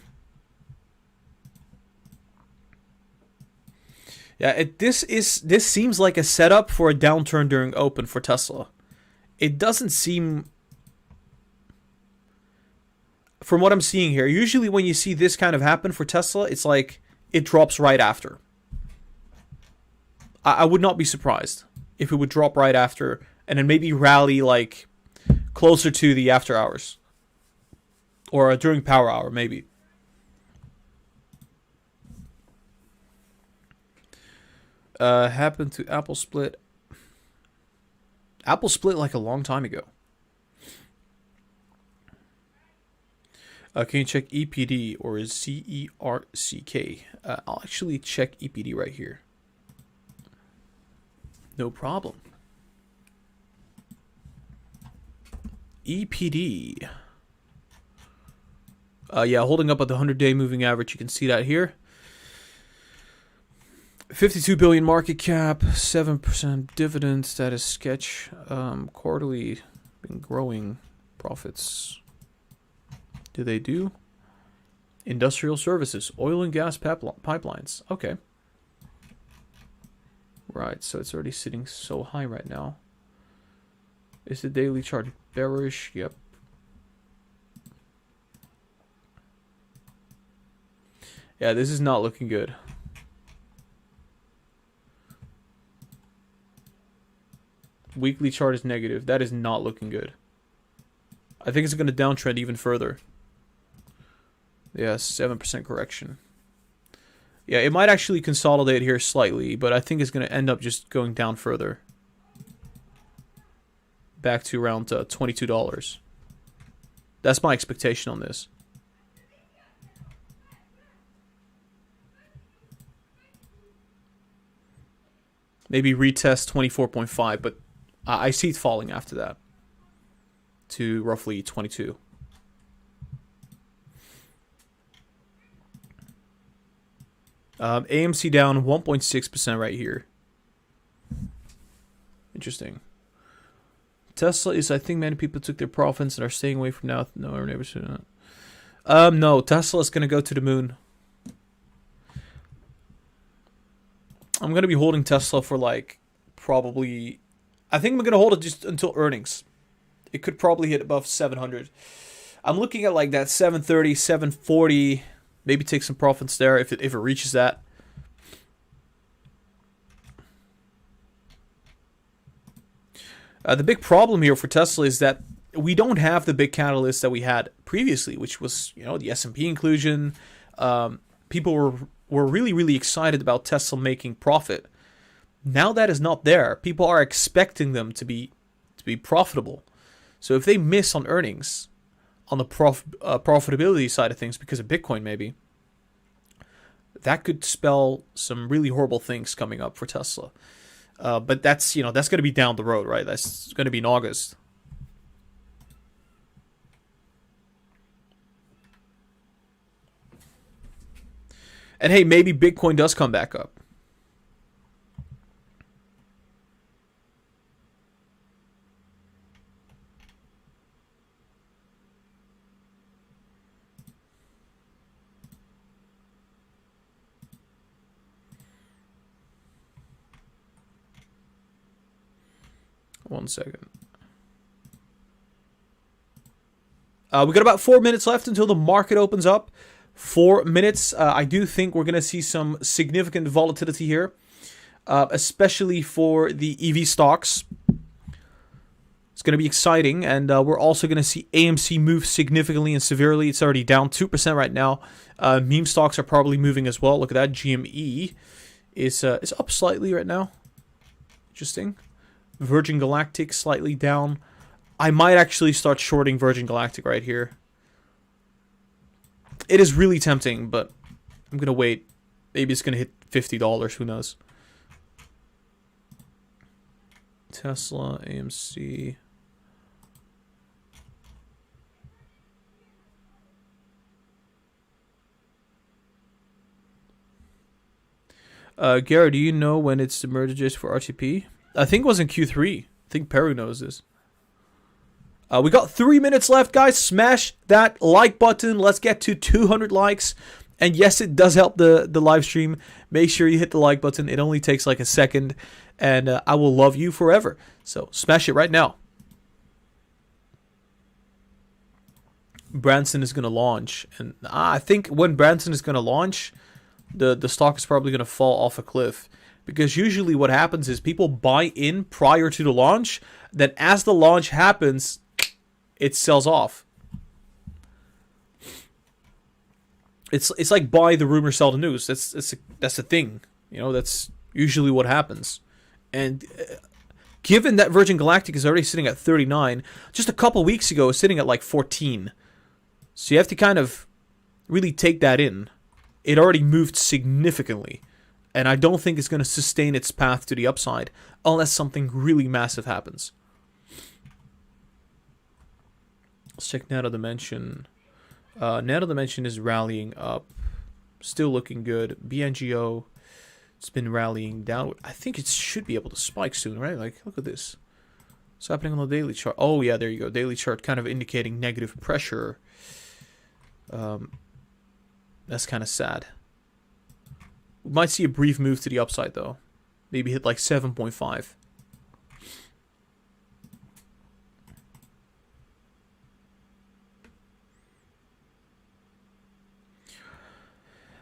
Yeah, this seems like a setup for a downturn during open for Tesla. It doesn't seem, from what I'm seeing here, usually when you see this kind of happen for Tesla, it's like it drops right after. I would not be surprised if it would drop right after and then maybe rally like closer to the after hours or during power hour maybe. Happened to Apple split. Apple split like a long time ago. Can you check EPD or is CERCK? I'll actually check EPD right here. No problem. EPD. Yeah, holding up at the 100-day moving average. You can see that here. 52 billion market cap, 7% dividends. That is sketch. Quarterly been growing profits. Do they do? Industrial services, oil and gas pipelines. Okay. Right, so it's already sitting so high right now. Is the daily chart bearish? Yep. Yeah, this is not looking good. Weekly chart is negative. That is not looking good. I think it's going to downtrend even further. Yeah, 7% correction. Yeah, it might actually consolidate here slightly, but I think it's going to end up just going down further. Back to around $22. That's my expectation on this. Maybe retest 24.5, but I see it falling after that to roughly 22. AMC down 1.6% right here. Interesting. Tesla is, I think many people took their profits and are staying away from now. No, our neighbors should not. No, Tesla is going to go to the moon. I'm going to be holding Tesla for like probably, I think I'm going to hold it just until earnings. It could probably hit above 700. I'm looking at like that 730, 740, maybe take some profits there if it reaches that. The big problem here for Tesla is that we don't have the big catalyst that we had previously, which was, you know, the S&P inclusion. People were really, really excited about Tesla making profit. Now that is not there. People are expecting them to be profitable. So if they miss on earnings, on the profitability side of things, because of Bitcoin maybe, that could spell some really horrible things coming up for Tesla. But that's going to be down the road, right? That's going to be in August. And hey, maybe Bitcoin does come back up. One second. We got about 4 minutes left until the market opens up. 4 minutes. I do think we're going to see some significant volatility here, especially for the EV stocks. It's going to be exciting, and we're also going to see AMC move significantly and severely. It's already down 2% right now. Meme stocks are probably moving as well. Look at that. GME is up slightly right now. Interesting. Virgin Galactic slightly down. I might actually start shorting Virgin Galactic right here. It is really tempting, but I'm going to wait. Maybe it's going to hit $50. Who knows? Tesla, AMC. Gara, do you know when it's the merger for RTP? I think it was in Q3. I think Peru knows this. We got 3 minutes left, guys. Smash that like button. Let's get to 200 likes. And yes, it does help the live stream. Make sure you hit the like button. It only takes like a second. And I will love you forever. So smash it right now. Branson is going to launch. And I think when Branson is going to launch, the stock is probably going to fall off a cliff. Because usually what happens is people buy in prior to the launch. Then as the launch happens, it sells off. It's like buy the rumor, sell the news. That's the thing. You know, that's usually what happens. And given that Virgin Galactic is already sitting at 39, just a couple weeks ago it was sitting at like 14. So you have to kind of really take that in. It already moved significantly. And I don't think it's going to sustain its path to the upside unless something really massive happens. Let's check Nano Dimension. Nano Dimension is rallying up. Still looking good. BNGO, it's been rallying down. I think it should be able to spike soon, right? Like, look at this. What's happening on the daily chart? Oh, yeah, there you go. Daily chart kind of indicating negative pressure. That's kind of sad. We might see a brief move to the upside, though. Maybe hit like 7.5.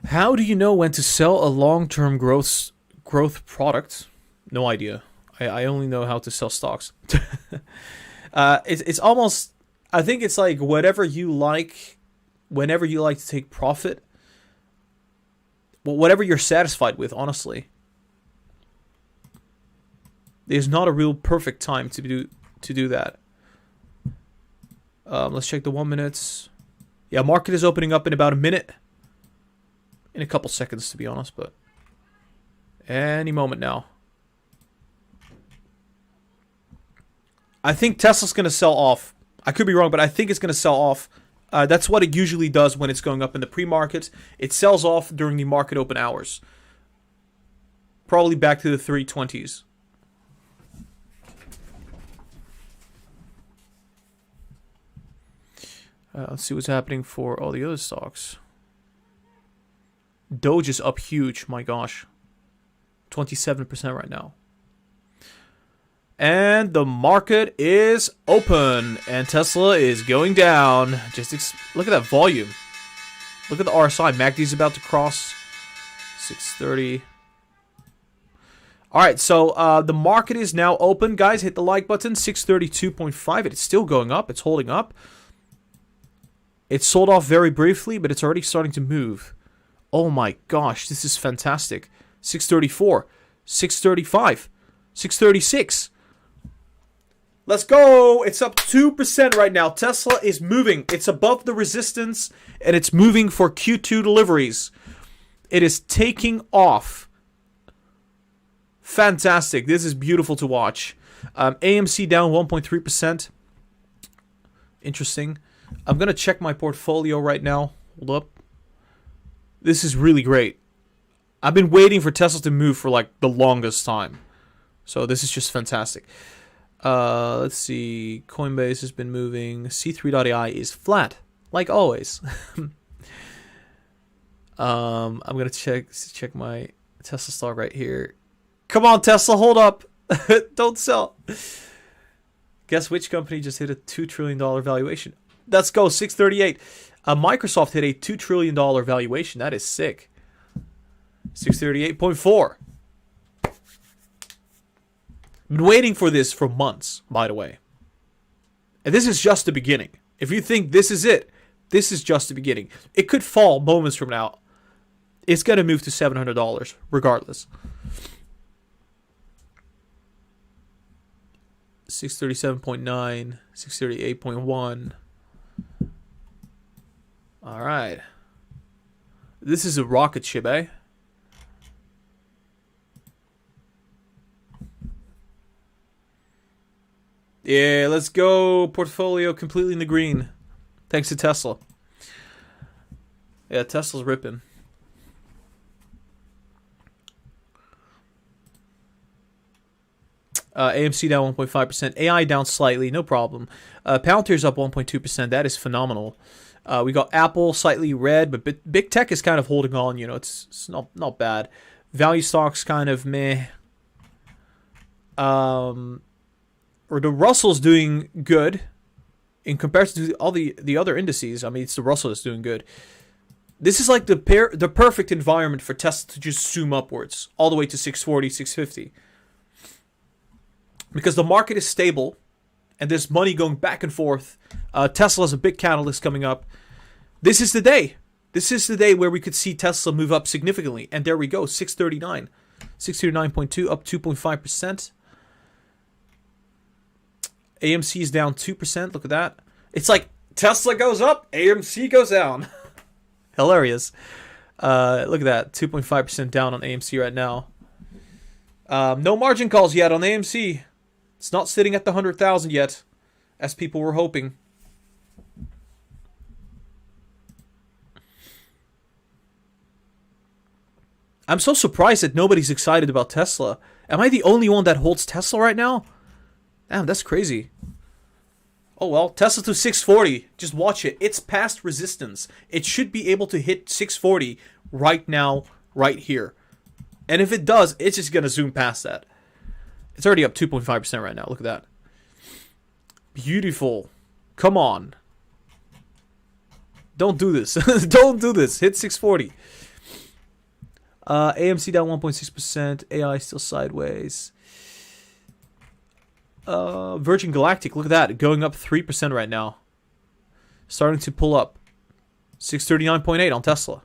How do you know when to sell a long-term growth product? No idea. I only know how to sell stocks. It's almost... I think it's like whatever you like, whenever you like to take profit, whatever you're satisfied with, honestly. There's not a real perfect time to do that. Let's check the 1 minutes. Yeah, market is opening up in about a minute. In a couple seconds, to be honest, but any moment now. I think Tesla's going to sell off. I could be wrong, but I think it's going to sell off. That's what it usually does when it's going up in the pre-market. It sells off during the market open hours. Probably back to the 320s. Let's see what's happening for all the other stocks. Doge is up huge, my gosh. 27% right now. And the market is open. And Tesla is going down. Look at that volume. Look at the RSI. MACD's about to cross 630. Alright, so the market is now open. Guys, hit the like button. 632.5. It's still going up. It's holding up. It sold off very briefly, but it's already starting to move. Oh my gosh, this is fantastic. 634, 635, 636. Let's go. It's up 2% right now. Tesla is moving. It's above the resistance, and it's moving for Q2 deliveries. It is taking off. Fantastic. This is beautiful to watch. AMC down 1.3%. Interesting. I'm going to check my portfolio right now. Hold up. This is really great. I've been waiting for Tesla to move for like the longest time. So this is just fantastic. Let's see. Coinbase has been moving. C3.ai is flat, like always. I'm going to check my Tesla stock right here. Come on, Tesla, hold up. Don't sell. Guess which company just hit a $2 trillion valuation? Let's go, 638. Microsoft hit a $2 trillion valuation. That is sick. 638.4. Been waiting for this for months, by the way. And this is just the beginning. If you think this is it, this is just the beginning. It could fall moments from now. It's going to move to $700 regardless. 637.9, 638.1. All right. This is a rocket ship, eh? Yeah, let's go. Portfolio completely in the green. Thanks to Tesla. Yeah, Tesla's ripping. AMC down 1.5%. AI down slightly, no problem. Palantir's up 1.2%. That is phenomenal. We got Apple slightly red, but big tech is kind of holding on. You know, it's not bad. Value stocks kind of meh. Or the Russell's doing good in comparison to all the other indices. I mean, it's the Russell that's doing good. This is like the perfect environment for Tesla to just zoom upwards all the way to 640, 650. Because the market is stable and there's money going back and forth. Tesla has a big catalyst coming up. This is the day. This is the day where we could see Tesla move up significantly. And there we go, 639. 639.2, up 2.5%. AMC is down 2%. Look at that. It's like Tesla goes up, AMC goes down. Hilarious. Look at that. 2.5% down on AMC right now. No margin calls yet on AMC. It's not sitting at the 100,000 yet, as people were hoping. I'm so surprised that nobody's excited about Tesla. Am I the only one that holds Tesla right now? Damn, that's crazy. Oh well, Tesla to 640. Just watch it. It's past resistance. It should be able to hit 640 right now, right here. And if it does, it's just going to zoom past that. It's already up 2.5% right now. Look at that. Beautiful. Come on. Don't do this. Don't do this. Hit 640. AMC down 1.6%. AI still sideways. Virgin Galactic, look at that. Going up 3% right now. Starting to pull up. 639.8 on Tesla.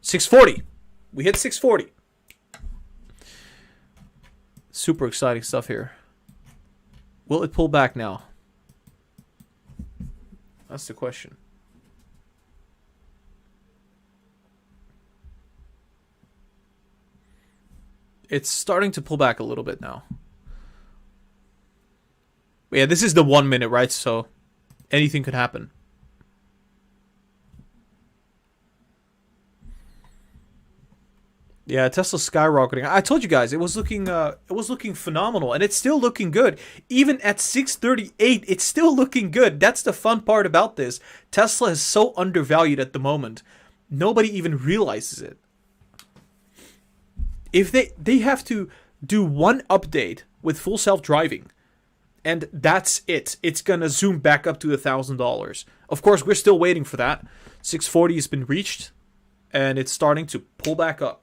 640. We hit 640. Super exciting stuff here. Will it pull back now? That's the question. It's starting to pull back a little bit now. But yeah, this is the 1 minute, right? So anything could happen. Yeah, Tesla's skyrocketing. I told you guys it was looking phenomenal, and it's still looking good. Even at 638, it's still looking good. That's the fun part about this. Tesla is so undervalued at the moment. Nobody even realizes it. If they have to do one update with full self-driving, and that's it. It's gonna zoom back up to $1,000. Of course, we're still waiting for that. 640 has been reached, and it's starting to pull back up.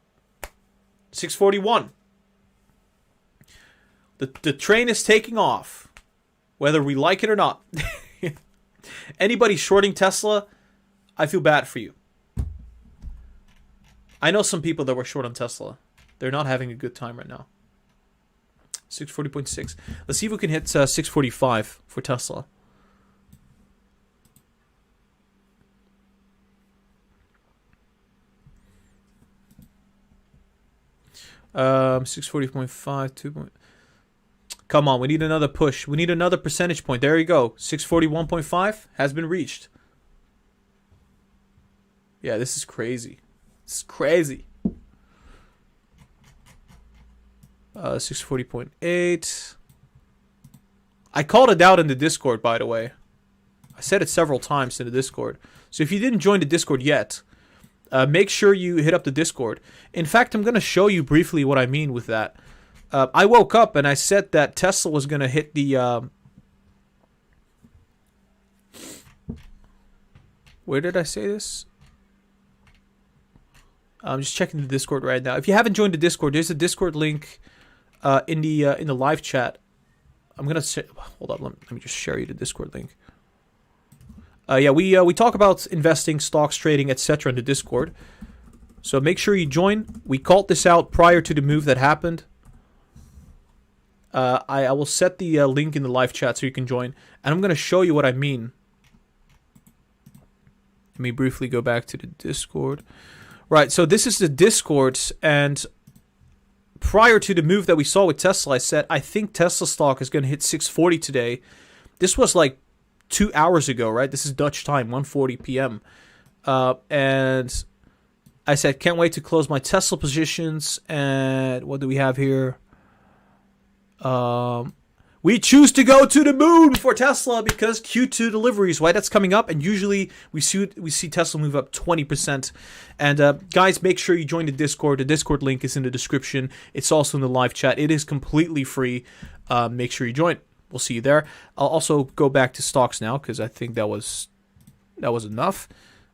641. The train is taking off, whether we like it or not. Anybody shorting Tesla, I feel bad for you. I know some people that were short on Tesla. They're not having a good time right now. 640.6. Let's see if we can hit 645 for Tesla. Um, 640.5, 2. Come on, we need another push. We need another percentage point. There you go. 641.5 has been reached. Yeah, this is crazy. This is crazy. 640.8. I called it out in the Discord, by the way. I said it several times in the Discord. So if you didn't join the Discord yet, make sure you hit up the Discord. In fact, I'm going to show you briefly what I mean with that. I woke up and I said that Tesla was going to hit the... Where did I say this? I'm just checking the Discord right now. If you haven't joined the Discord, there's a Discord link in the live chat. I'm gonna say, hold on, let me just share you the Discord link. Yeah, we talk about investing, stocks, trading, etc. in the Discord. So make sure you join. We called this out prior to the move that happened. I will set the link in the live chat so you can join. And I'm going to show you what I mean. Let me briefly go back to the Discord. Right, so this is the Discord. And prior to the move that we saw with Tesla, I said, I think Tesla stock is going to hit 640 today. This was like 2 hours ago, right? This is Dutch time, 1:40 p.m. And I said, can't wait to close my Tesla positions. And what do we have here? We choose to go to the moon for Tesla because Q2 deliveries, right? That's coming up, and usually we see Tesla move up 20%. And guys, make sure you join the Discord. The Discord link is in the description. It's also in the live chat. It is completely free. Make sure you join. We'll see you there. I'll also go back to stocks now because I think that was enough.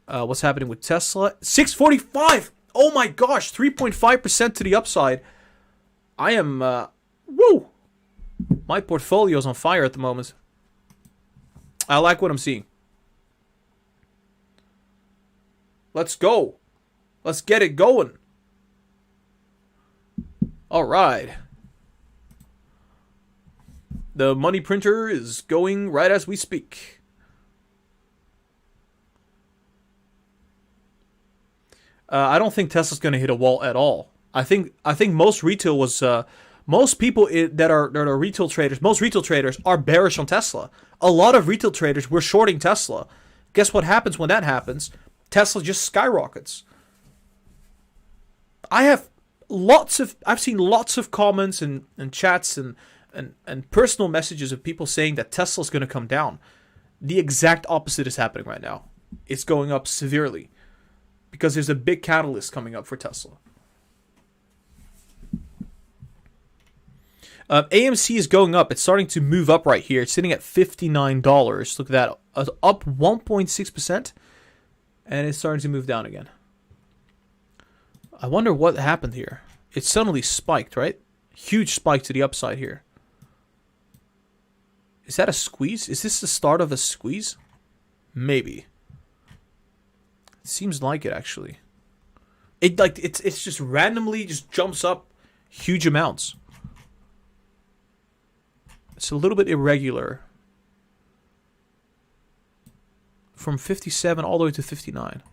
What's happening with Tesla? 645. Oh my gosh, 3.5% to the upside. I am woo. My portfolio's on fire at the moment. I like what I'm seeing. Let's go. Let's get it going. All right. The money printer is going right as we speak. I don't think Tesla's going to hit a wall at all. I think most retail was most people that are retail traders, most retail traders are bearish on Tesla. A lot of retail traders were shorting Tesla. Guess what happens when that happens? Tesla just skyrockets. I've seen lots of comments and chats and personal messages of people saying that Tesla's going to come down. The exact opposite is happening right now. It's going up severely because there's a big catalyst coming up for Tesla. AMC is going up. It's starting to move up right here. It's sitting at $59. Look at that. Up 1.6%. And it's starting to move down again. I wonder what happened here. It suddenly spiked, right? Huge spike to the upside here. Is that a squeeze? Is this the start of a squeeze? Maybe. It seems like it, actually. It's just randomly just jumps up huge amounts. It's a little bit irregular. From 57 all the way to 59.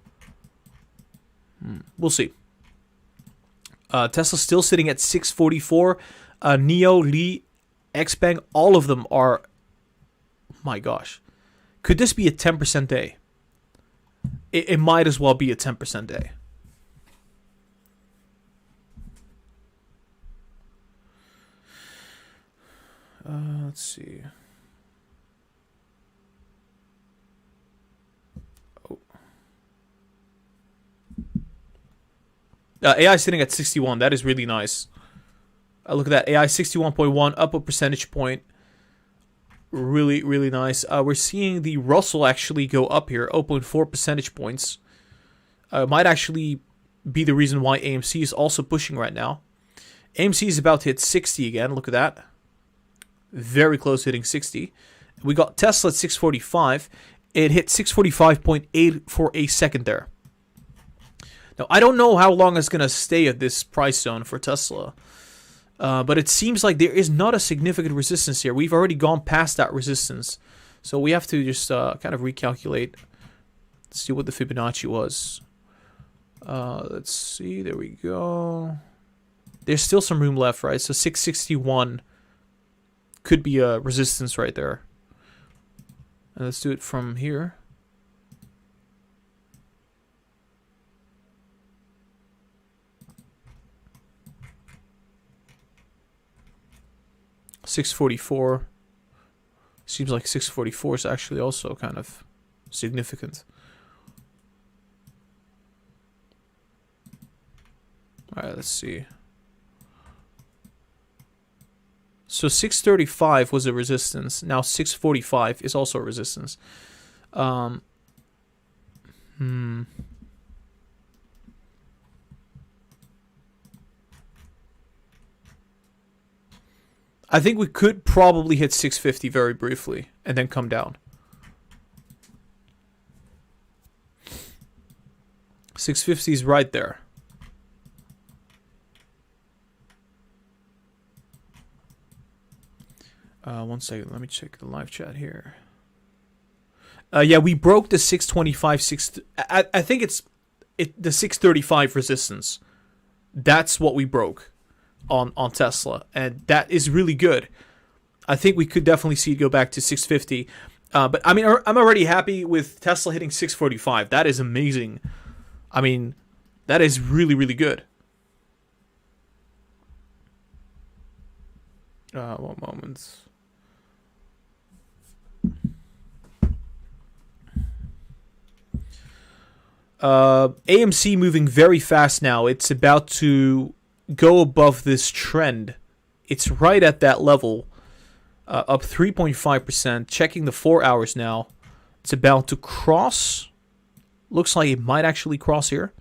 We'll see. Tesla's still sitting at 644. Neo, Lee, Xpeng, all of them are... My gosh. Could this be a 10% day? It might as well be a 10% day. Let's see. Oh. AI sitting at 61. That is really nice. Look at that. AI 61.1, up a percentage point. Really, really nice. We're seeing the Russell actually go up here, 0.4 percentage points. Might actually be the reason why AMC is also pushing right now. AMC is about to hit 60 again. Look at that. Very close to hitting 60. We got Tesla at 645. It hit 645.8 for a second there. Now, I don't know how long it's going to stay at this price zone for Tesla. But it seems like there is not a significant resistance here. We've already gone past that resistance. So we have to just kind of recalculate. Let's see what the Fibonacci was. Let's see. There we go. There's still some room left, right? So 661 could be a resistance right there. And let's do it from here. $644. Seems like 644 is actually also kind of significant. Alright, let's see. So 635 was a resistance. Now 645 is also a resistance. I think we could probably hit 650 very briefly and then come down. 650 is right there. One second, let me check the live chat here. Yeah, we broke the 625, I think it's the 635 resistance. That's what we broke on Tesla, and that is really good. I think we could definitely see it go back to 650. But I mean, I'm already happy with Tesla hitting 645. That is amazing. I mean, that is really, really good. One moment. AMC moving very fast now. It's about to go above this trend. It's right at that level. Up 3.5%. Checking the 4 hours now. It's about to cross. Looks like it might actually cross here.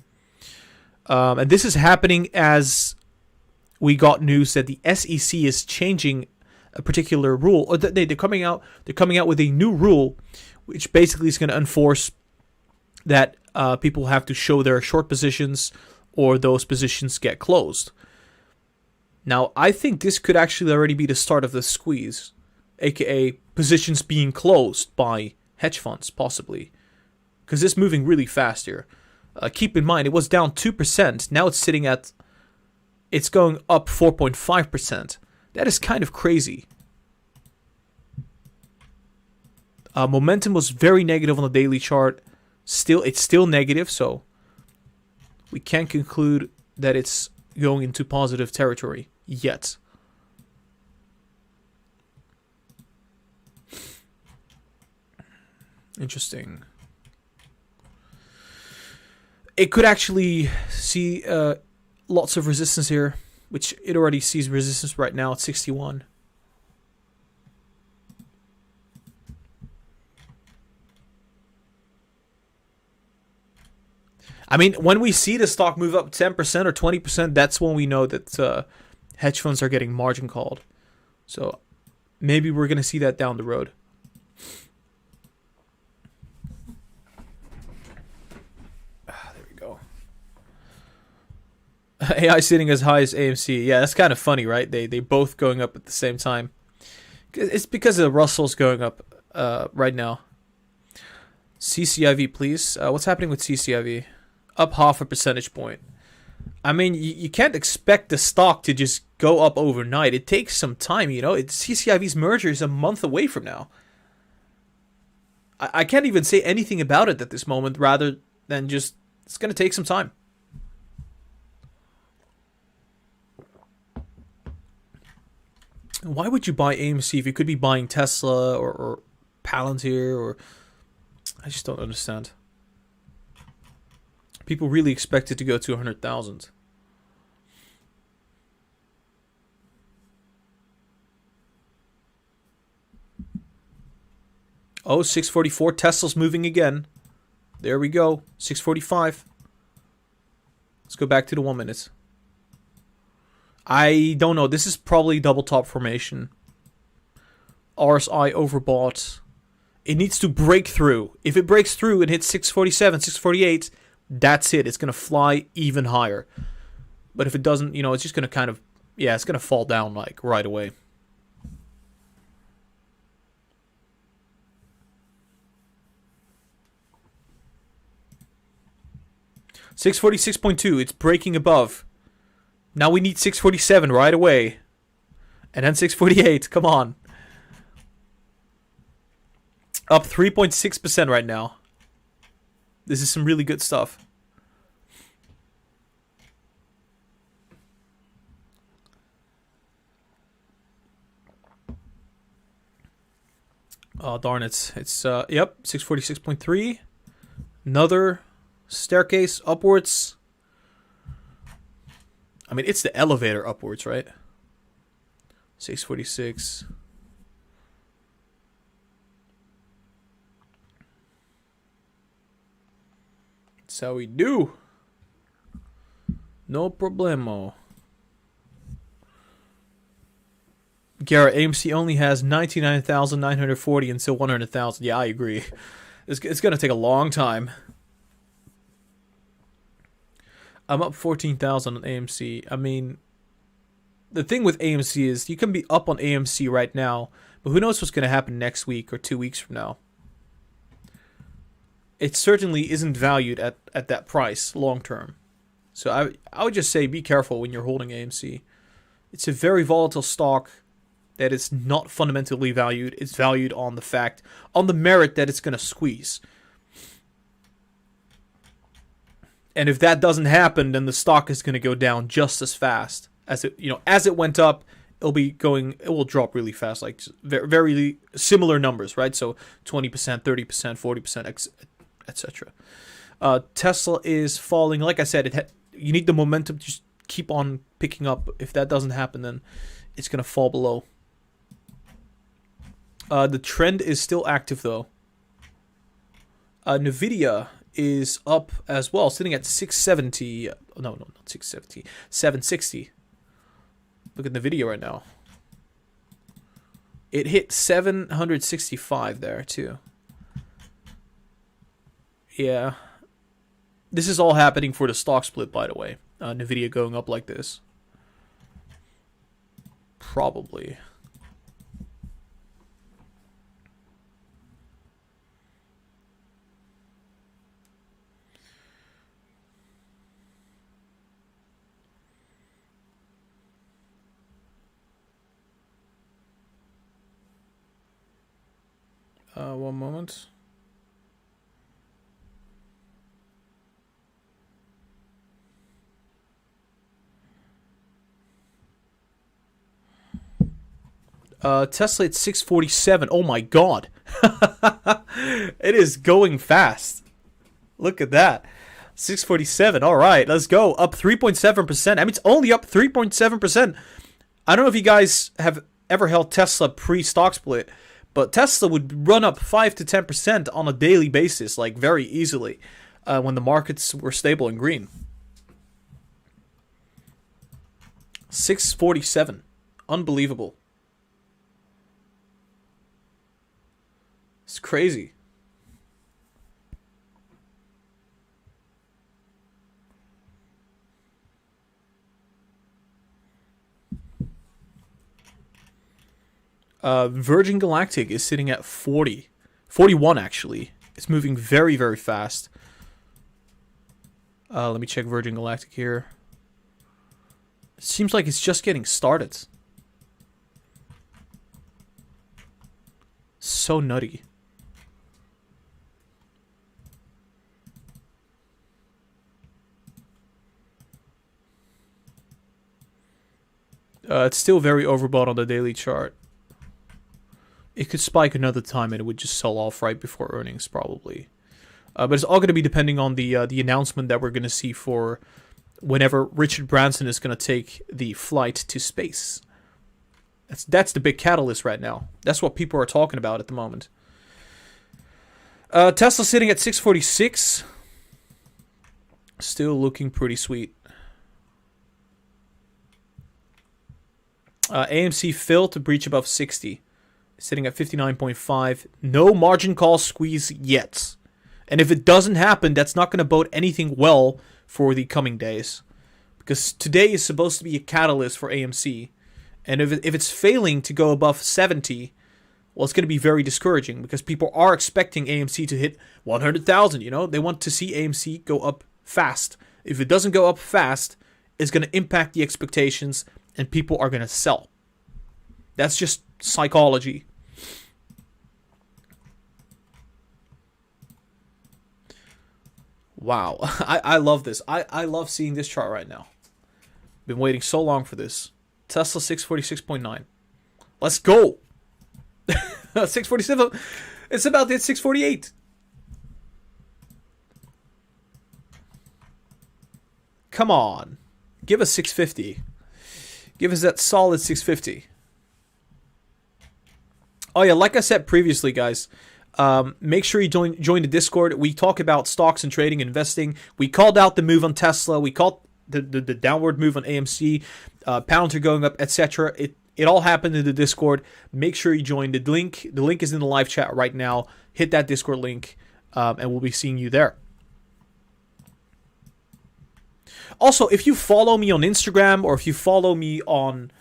And this is happening as we got news that the SEC is changing a particular rule. Or they're coming out with a new rule, which basically is going to enforce that people have to show their short positions or those positions get closed. Now, I think this could actually already be the start of the squeeze, aka positions being closed by hedge funds, possibly. Because it's moving really fast here. Keep in mind, it was down 2%. Now it's sitting at... It's going up 4.5%. That is kind of crazy. Momentum was very negative on the daily chart. It's still negative, so we can't conclude that it's going into positive territory yet. Interesting. It could actually see lots of resistance here, which it already sees resistance right now at 61. I mean, when we see the stock move up 10% or 20%, that's when we know that hedge funds are getting margin called. So maybe we're going to see that down the road. There we go. AI sitting as high as AMC. Yeah, that's kind of funny, right? They both going up at the same time. It's because the Russell's going up right now. CCIV, please. What's happening with CCIV? Up 0.5 percentage point. I mean, you can't expect the stock to just go up overnight. It takes some time, you know. CCIV's merger is a month away from now. I can't even say anything about it at this moment, rather than just, it's going to take some time. Why would you buy AMC if you could be buying Tesla or Palantir or... I just don't understand. People really expect it to go to 100,000. Oh, 644. Tesla's moving again. There we go. 645. Let's go back to the 1 minute. I don't know. This is probably double top formation. RSI overbought. It needs to break through. If it breaks through and hits 647, 648, that's it. It's going to fly even higher. But if it doesn't, you know, it's just going to kind of, yeah, it's going to fall down like right away. $646.2. It's breaking above. Now we need 647 right away. And then 648. Come on. Up 3.6% right now. This is some really good stuff. Oh, darn it. It's, yep, 646.3. Another staircase upwards. I mean, it's the elevator upwards, right? 646. That's how we do. No problemo. Gara, AMC only has 99,940 until 100,000. Yeah, I agree. It's going to take a long time. I'm up 14,000 on AMC. I mean, the thing with AMC is you can be up on AMC right now, but who knows what's going to happen next week or 2 weeks from now. It certainly isn't valued at that price long term. So I would just say be careful when you're holding AMC. It's a very volatile stock that is not fundamentally valued. It's valued on the merit that it's going to squeeze. And if that doesn't happen, then the stock is going to go down just as fast as it went up. It will drop really fast, like very, very similar numbers, right? So 20%, 30%, 40%, etc. Tesla is falling. Like I said, you need the momentum to just keep on picking up. If that doesn't happen, then it's going to fall below. The trend is still active, though. Nvidia is up as well, sitting at 670. No, not 670. 760. Look at Nvidia right now. It hit 765 there, too. Yeah. This is all happening for the stock split, by the way. Nvidia going up like this. Probably. One moment. Tesla at 647. Oh my god. It is going fast. Look at that. 647. All right, let's go. Up 3.7%. I mean, it's only up 3.7%. I don't know if you guys have ever held Tesla pre-stock split, but Tesla would run up 5 to 10% on a daily basis, like very easily, when the markets were stable and green. 647. Unbelievable. It's crazy. Virgin Galactic is sitting at 40. 41, actually. It's moving very, very fast. Let me check Virgin Galactic here. It seems like it's just getting started. So nutty. It's still very overbought on the daily chart. It could spike another time and it would just sell off right before earnings, probably. But it's all going to be depending on the announcement that we're going to see for whenever Richard Branson is going to take the flight to space. That's the big catalyst right now. That's what people are talking about at the moment. Tesla sitting at 646. Still looking pretty sweet. AMC failed to breach above 60. Sitting at 59.5. No margin call squeeze yet. And if it doesn't happen, that's not going to bode anything well for the coming days. Because today is supposed to be a catalyst for AMC. And if it's failing to go above 70, well, it's going to be very discouraging. Because people are expecting AMC to hit 100,000, you know? They want to see AMC go up fast. If it doesn't go up fast, it's going to impact the expectations. And people are going to sell. That's just psychology. Wow. I love this. I love seeing this chart right now. Been waiting so long for this. Tesla 646.9. Let's go. 647. It's about to hit 648. Come on. Give us 650. Give us that solid 650. Oh yeah, like I said previously, guys, make sure you join the Discord. We talk about stocks and trading, investing. We called out the move on Tesla. We called the downward move on AMC, Palantir going up, etc. It all happened in the Discord. Make sure you join the link. The link is in the live chat right now. Hit that Discord link, and we'll be seeing you there. Also, if you follow me on Instagram or if you follow me on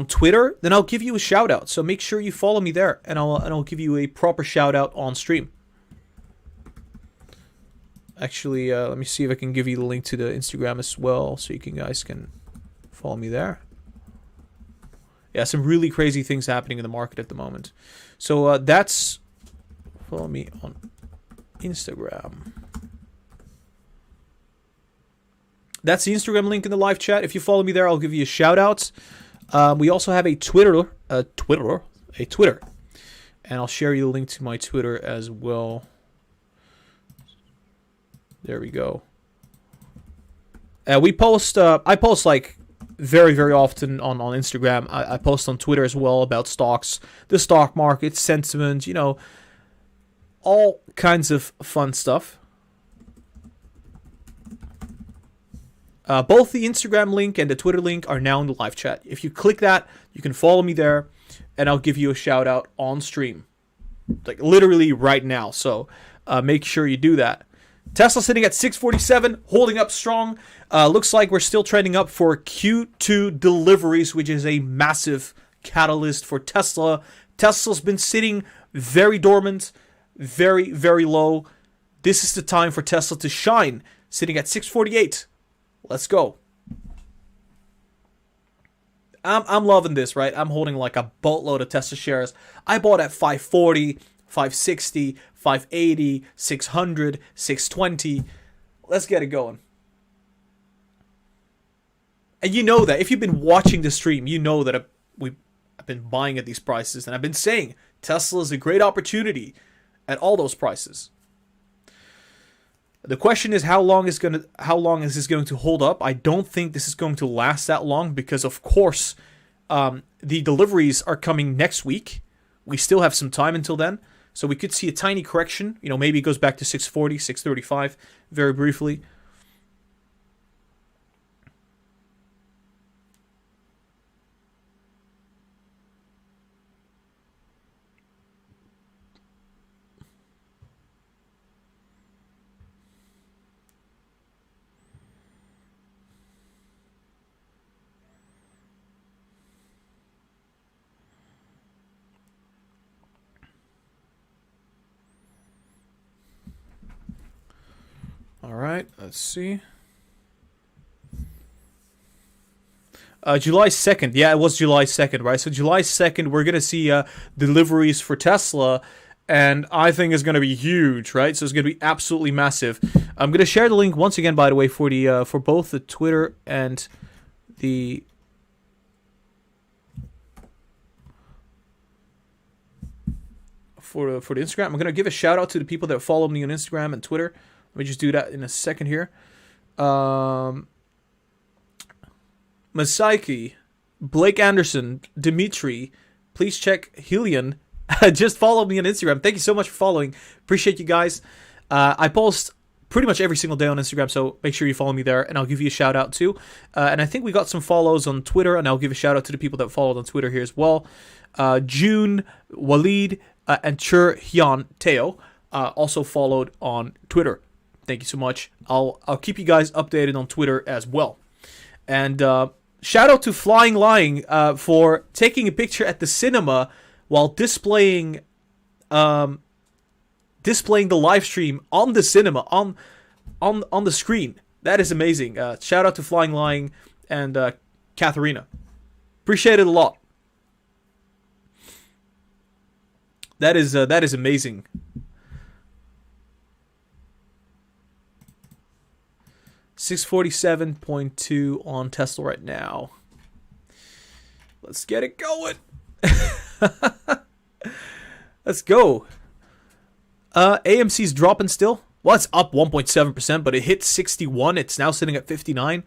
Twitter, then I'll give you a shout out. So make sure you follow me there, and I'll give you a proper shout out on stream. Actually, let me see if I can give you the link to the Instagram as well, so you guys can follow me there. Yeah, some really crazy things happening in the market at the moment. So that's, follow me on Instagram. That's the Instagram link in the live chat. If you follow me there, I'll give you a shout out. We also have a Twitter, and I'll share you the link to my Twitter as well. There we go. I post like very, very often on Instagram. I post on Twitter as well about stocks, the stock market, sentiment, you know, all kinds of fun stuff. Both the Instagram link and the Twitter link are now in the live chat. If you click that, you can follow me there, and I'll give you a shout out on stream. Like literally right now. So make sure you do that. Tesla sitting at 647, holding up strong. Looks like we're still trending up for Q2 deliveries, which is a massive catalyst for Tesla. Tesla's been sitting very dormant, very, very low. This is the time for Tesla to shine, sitting at 648. Let's go. I'm loving this, right? I'm holding like a boatload of Tesla shares. I bought at 540, 560, 580, 600, 620. Let's get it going. And you know that. If you've been watching the stream, you know that I've been buying at these prices. And I've been saying Tesla is a great opportunity at all those prices. The question is how long is this going to hold up? I don't think this is going to last that long because, of course, the deliveries are coming next week. We still have some time until then. So we could see a tiny correction. You know, maybe it goes back to 640, 635 very briefly. All right, let's see. July 2nd. Yeah, it was July 2nd, right? So July 2nd, we're going to see deliveries for Tesla, and I think it's going to be huge, right? So it's going to be absolutely massive. I'm going to share the link once again, by the way, for both the Twitter and the for the Instagram. I'm going to give a shout out to the people that follow me on Instagram and Twitter. Let me just do that in a second here. Masaiki, Blake Anderson, Dimitri, please check Helion. Just follow me on Instagram. Thank you so much for following. Appreciate you guys. I post pretty much every single day on Instagram, so make sure you follow me there, and I'll give you a shout out too. And I think we got some follows on Twitter, and I'll give a shout out to the people that followed on Twitter here as well. June, Walid, and Chur Hyun Teo also followed on Twitter. Thank you so much. I'll keep you guys updated on Twitter as well. And shout out to Flying Lying for taking a picture at the cinema while displaying the live stream on the cinema on the screen. That is amazing. Shout out to Flying Lying and Katharina. Appreciate it a lot. That is amazing. $647.2 on Tesla right now. Let's get it going. Let's go. AMC's dropping still. Well, it's up 1.7%, but it hit 61. It's now sitting at 59.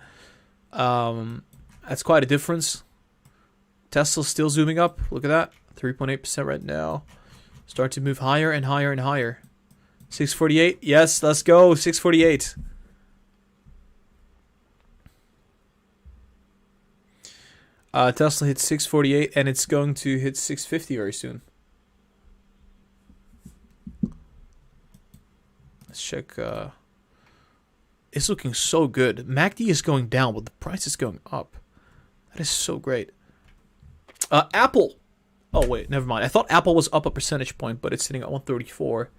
That's quite a difference. Tesla's still zooming up. Look at that. 3.8% right now. Start to move higher and higher and higher. 648. Yes, let's go. 648. Tesla hit 648 and it's going to hit 650 very soon. Let's check. It's looking so good. MACD is going down, but the price is going up. That is so great. Apple. Oh, wait, never mind. I thought Apple was up a percentage point, but it's sitting at 134.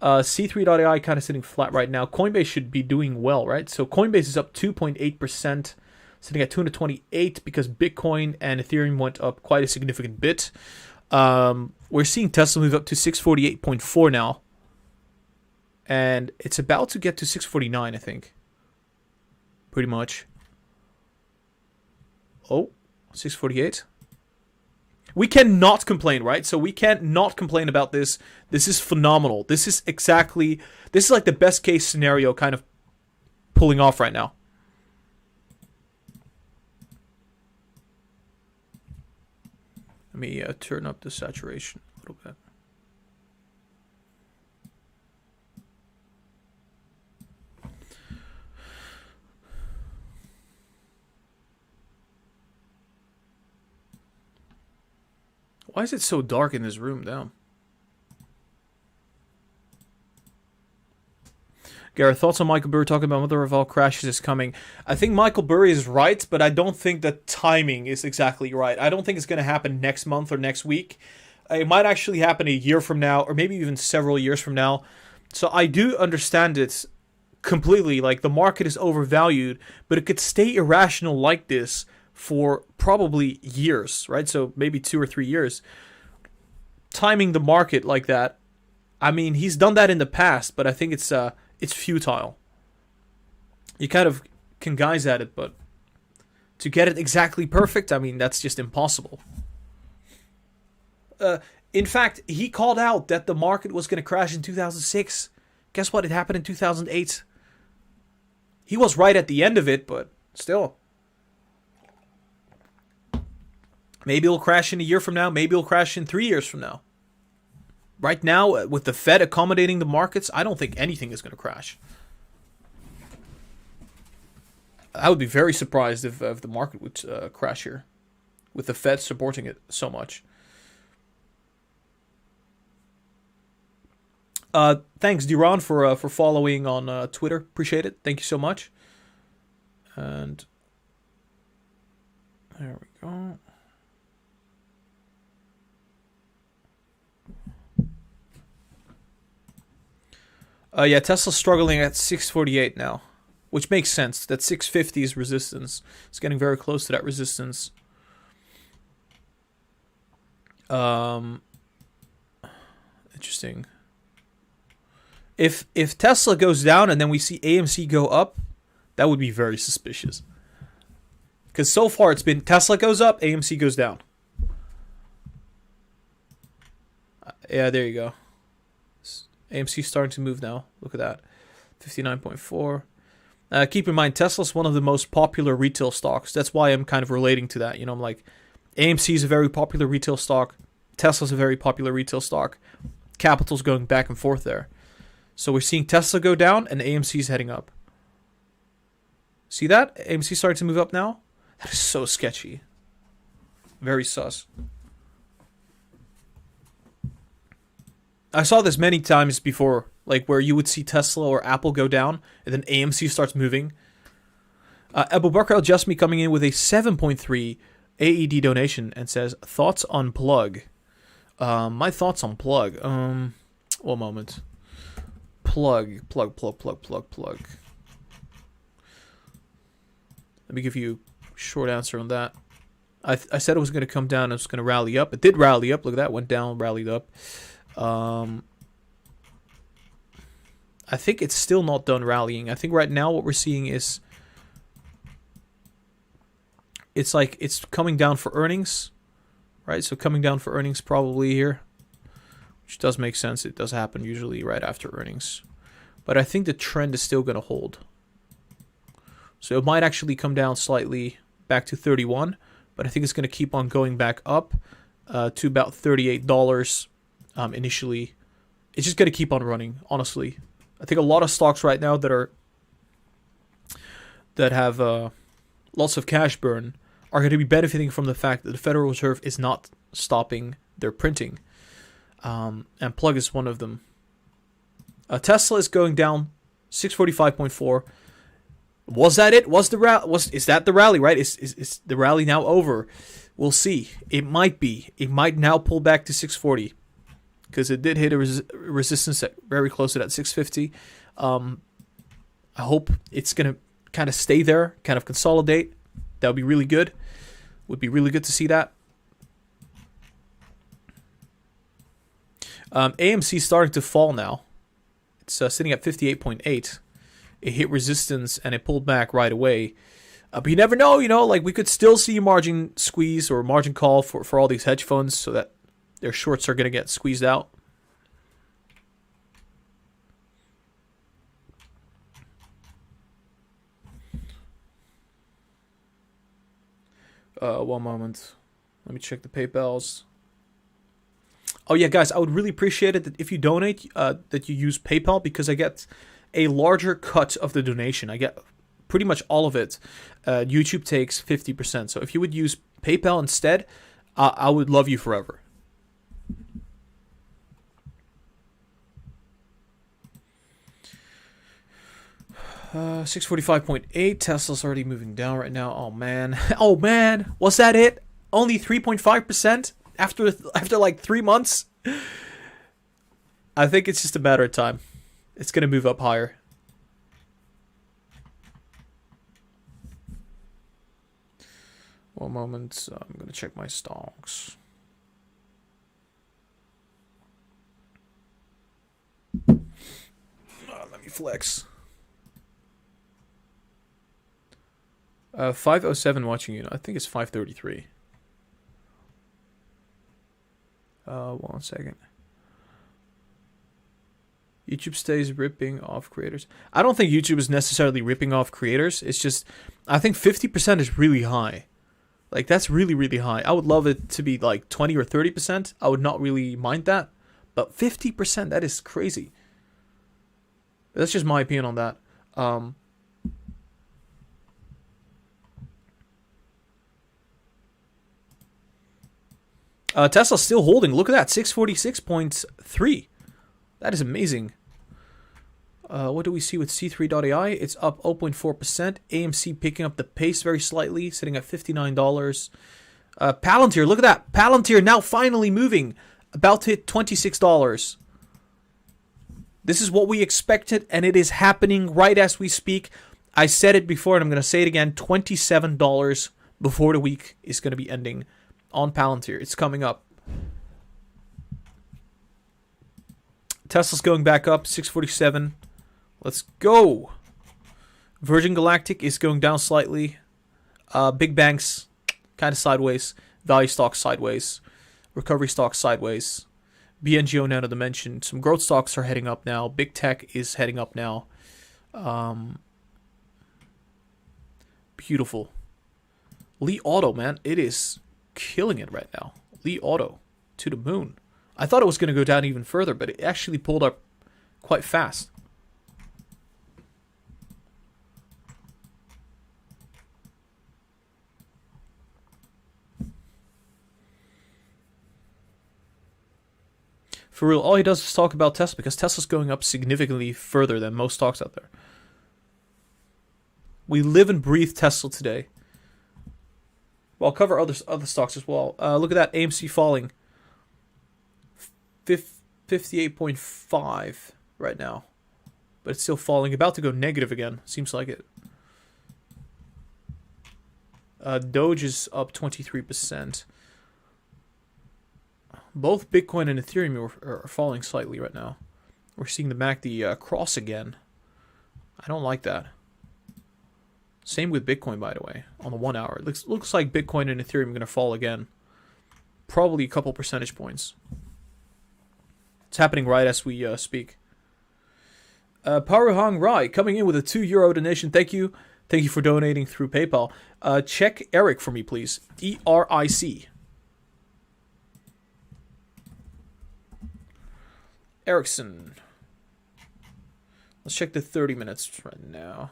C3.ai kind of sitting flat right now. Coinbase should be doing well, right? So Coinbase is up 2.8%, sitting at 228 because Bitcoin and Ethereum went up quite a significant bit. We're seeing Tesla move up to 648.4 now. And it's about to get to 649, I think. Pretty much. Oh, 648. We cannot complain, right? So we can't not complain about this. This is phenomenal. This is like the best case scenario kind of pulling off right now. Let me turn up the saturation a little bit. Why is it so dark in this room now? Gara, thoughts on Michael Burry talking about mother of all crashes is coming? I think Michael Burry is right, but I don't think the timing is exactly right. I don't think it's going to happen next month or next week. It might actually happen a year from now, or maybe even several years from now. So I do understand it completely. Like, the market is overvalued, but it could stay irrational like this for probably years, right? So maybe 2 or 3 years. Timing the market like that, I mean, he's done that in the past, but I think it's futile. You kind of can guys at it, but to get it exactly perfect, I mean, that's just impossible. In fact, he called out that the market was going to crash in 2006. Guess what? It happened in 2008. He was right at the end of it, but still. Maybe it'll crash in a year from now. Maybe it'll crash in 3 years from now. Right now, with the Fed accommodating the markets, I don't think anything is going to crash. I would be very surprised if the market would crash here, with the Fed supporting it so much. Thanks, Duran, for following on Twitter. Appreciate it. Thank you so much. And there we go. Yeah, Tesla's struggling at 648 now, which makes sense. That 650 is resistance. It's getting very close to that resistance. Interesting. If Tesla goes down and then we see AMC go up, that would be very suspicious. Because so far it's been Tesla goes up, AMC goes down. Yeah, there you go. AMC starting to move now. Look at that. 59.4. Keep in mind, Tesla's one of the most popular retail stocks. That's why I'm kind of relating to that. You know, I'm like, AMC is a very popular retail stock. Tesla's a very popular retail stock. Capital's going back and forth there. So we're seeing Tesla go down and AMC's heading up. See that? AMC starting to move up now? That is so sketchy. Very sus. I saw this many times before, like where you would see Tesla or Apple go down, and then AMC starts moving. Abu Bakr Al-Jasmi coming in with a 7.3 AED donation and says, thoughts on Plug. My thoughts on Plug. One moment. Plug. Let me give you a short answer on that. I said it was going to come down, it was going to rally up. It did rally up. Look at that. Went down, rallied up. I think it's still not done rallying. I think right now what we're seeing is it's like it's coming down for earnings, right? So coming down for earnings probably here, which does make sense. It does happen usually right after earnings. But I think the trend is still going to hold. So it might actually come down slightly back to 31, but I think it's going to keep on going back up to about $38 initially. It's just going to keep on running, honestly. I think a lot of stocks right now that have lots of cash burn are going to be benefiting from the fact that the Federal Reserve is not stopping their printing. And Plug is one of them. Tesla is going down 645.4. Was that it? Is that the rally, right? Is the rally now over? We'll see. It might be. It might now pull back to 640 because it did hit a resistance at very close to that 650. I hope it's going to kind of stay there, kind of consolidate. That would be really good. Would be really good to see that. AMC is starting to fall now. It's sitting at 58.8. It hit resistance and it pulled back right away. But you never know, like we could still see margin squeeze or margin call for all these hedge funds so that their shorts are going to get squeezed out. One moment. Let me check the PayPals. Oh yeah, guys, I would really appreciate it that if you donate, that you use PayPal because I get a larger cut of the donation. I get pretty much all of it. YouTube takes 50%. So if you would use PayPal instead, I would love you forever. Uh, 645.8. Tesla's already moving down right now. Oh man. Oh man. Was that it? Only 3.5% after like 3 months? I think it's just a matter of time. It's going to move up higher. One moment. I'm going to check my stocks. Let me flex. 507 watching you. I think it's 533. 1 second. YouTube stays ripping off creators. I don't think YouTube is necessarily ripping off creators. It's just, I think 50% is really high. Like, that's really, really high. I would love it to be like 20 or 30%. I would not really mind that. But 50%, that is crazy. That's just my opinion on that. Tesla's still holding. Look at that, 646.3. That is amazing. What do we see with C3.ai? It's up 0.4%. AMC picking up the pace very slightly, sitting at $59. Palantir, look at that. Palantir now finally moving. About to hit $26. This is what we expected, and it is happening right as we speak. I said it before, and I'm going to say it again. $27 before the week is going to be ending on Palantir. It's coming up. Tesla's going back up, 647. Let's go. Virgin Galactic is going down slightly. Big banks, kind of sideways. Value stocks sideways. Recovery stocks sideways. BNGO Nano Dimension. Some growth stocks are heading up now. Big tech is heading up now. Beautiful. Li Auto, man. It is killing it right now. Li Auto to the moon. I thought it was going to go down even further, but it actually pulled up quite fast. For real, all he does is talk about Tesla because Tesla's going up significantly further than most stocks out there. We live and breathe Tesla today. Well, I'll cover other stocks as well. Look at that, AMC falling. 58.5 right now. But it's still falling. About to go negative again. Seems like it. Doge is up 23%. Both Bitcoin and Ethereum are falling slightly right now. We're seeing the MACD cross again. I don't like that. Same with Bitcoin, by the way, on the 1 hour. It looks like Bitcoin and Ethereum are going to fall again. Probably a couple percentage points. It's happening right as we speak. Paruhang Rai coming in with a €2 donation. Thank you. Thank you for donating through PayPal. Check Eric for me, please. ERIC. Erickson. Let's check the 30 minutes right now.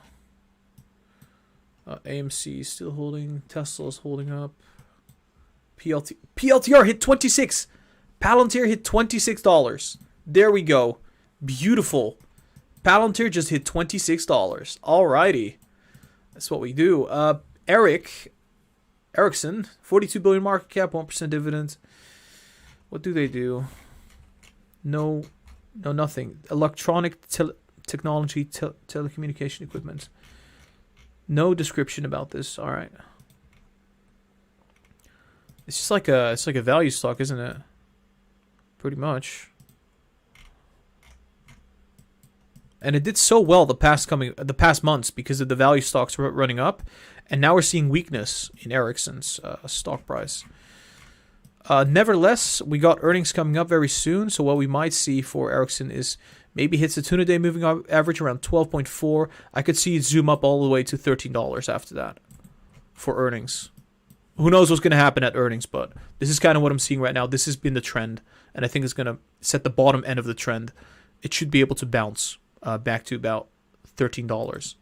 AMC is still holding. Tesla's holding up. PLTR hit 26. Palantir hit $26. There we go. Beautiful. Palantir just hit $26. Alrighty. That's what we do. Ericsson, 42 billion market cap, 1% dividend. What do they do? No, nothing. Electronic technology, telecommunication equipment. No description about this. All right. It's just like a value stock, isn't it? Pretty much. And it did so well the past months because of the value stocks running up, and now we're seeing weakness in Ericsson's stock price. Nevertheless, we got earnings coming up very soon, so what we might see for Ericsson is maybe hits the 200-day moving average around 12.4. I could see it zoom up all the way to $13 after that for earnings. Who knows what's going to happen at earnings, but this is kind of what I'm seeing right now. This has been the trend, and I think it's going to set the bottom end of the trend. It should be able to bounce back to about $13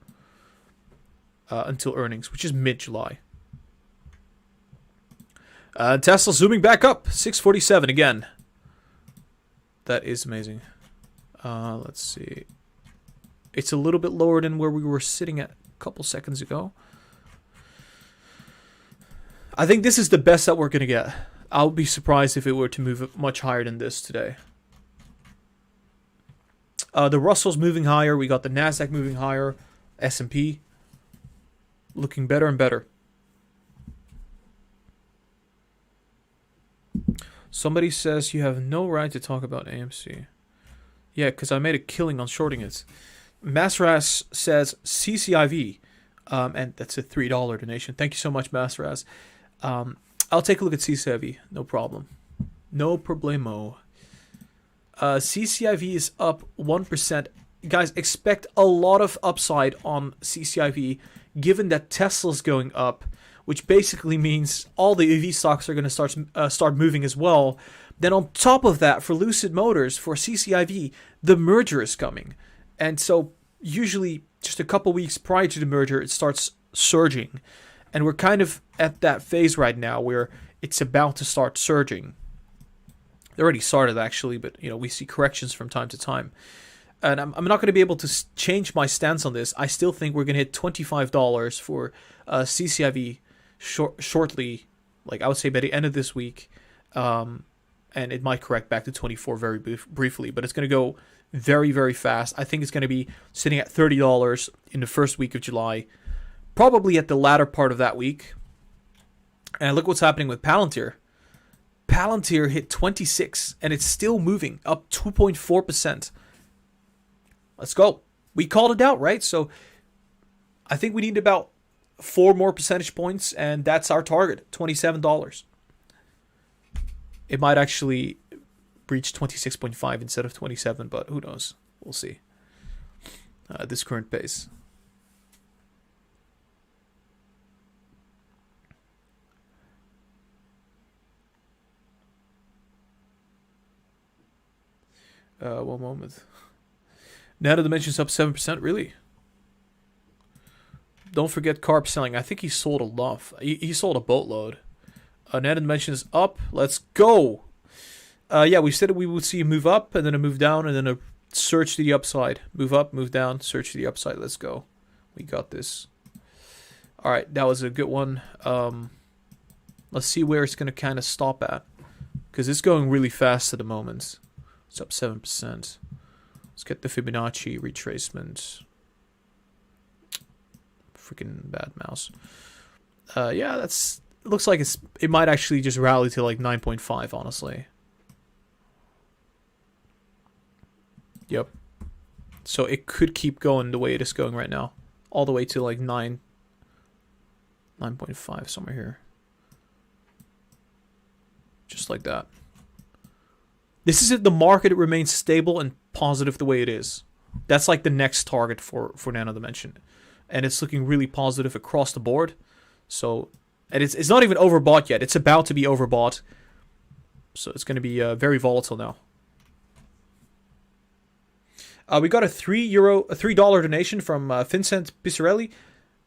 until earnings, which is mid-July. Tesla zooming back up, 647 again. That is amazing. Let's see. It's a little bit lower than where we were sitting at a couple seconds ago. I think this is the best that we're going to get. I'll be surprised if it were to move much higher than this today. The Russell's moving higher. We got the Nasdaq moving higher. S&P looking better and better. Somebody says you have no right to talk about AMC. Yeah, because I made a killing on shorting it. Masras says CCIV. And that's a $3 donation. Thank you so much, Masras. I'll take a look at CCIV. No problem. No problemo. CCIV is up 1%. Guys, expect a lot of upside on CCIV given that Tesla's going up, which basically means all the EV stocks are going to start moving as well. Then on top of that, for Lucid Motors, for CCIV, the merger is coming. And so usually just a couple weeks prior to the merger, it starts surging. And we're kind of at that phase right now where it's about to start surging. It already started actually, but we see corrections from time to time. And I'm not going to be able to change my stance on this. I still think we're going to hit $25 for CCIV shortly, like I would say by the end of this week. And it might correct back to 24 very briefly, but it's going to go very, very fast. I think it's going to be sitting at $30 in the first week of July, probably at the latter part of that week. And look what's happening with Palantir. Palantir hit 26, and it's still moving, up 2.4%. Let's go. We called it out, right? So I think we need about 4 more percentage points, and that's our target, $27. It might actually breach 26.5 instead of 27, but who knows? We'll see. This current pace. One moment. Nano Dimensions up 7%. Really? Don't forget carb selling. I think he sold a lot. He sold a boatload. Nano Dimensions up. Let's go. Yeah, we said we would see a move up and then a move down and then a surge to the upside. Move up, move down, surge to the upside. Let's go. We got this. All right, that was a good one. Let's see where it's going to kind of stop at, because it's going really fast at the moment. It's up 7%. Let's get the Fibonacci retracement. Freaking bad mouse. Yeah, it looks like it might actually just rally to like 9.5, honestly. Yep. So it could keep going the way it is going right now. All the way to like 9.5 somewhere here. Just like that. This is if the market remains stable and positive the way it is. That's like the next target for Nano Dimension. And it's looking really positive across the board. So, and it's not even overbought yet. It's about to be overbought. So it's going to be very volatile now. We got a $3 donation from Vincent Pisarelli.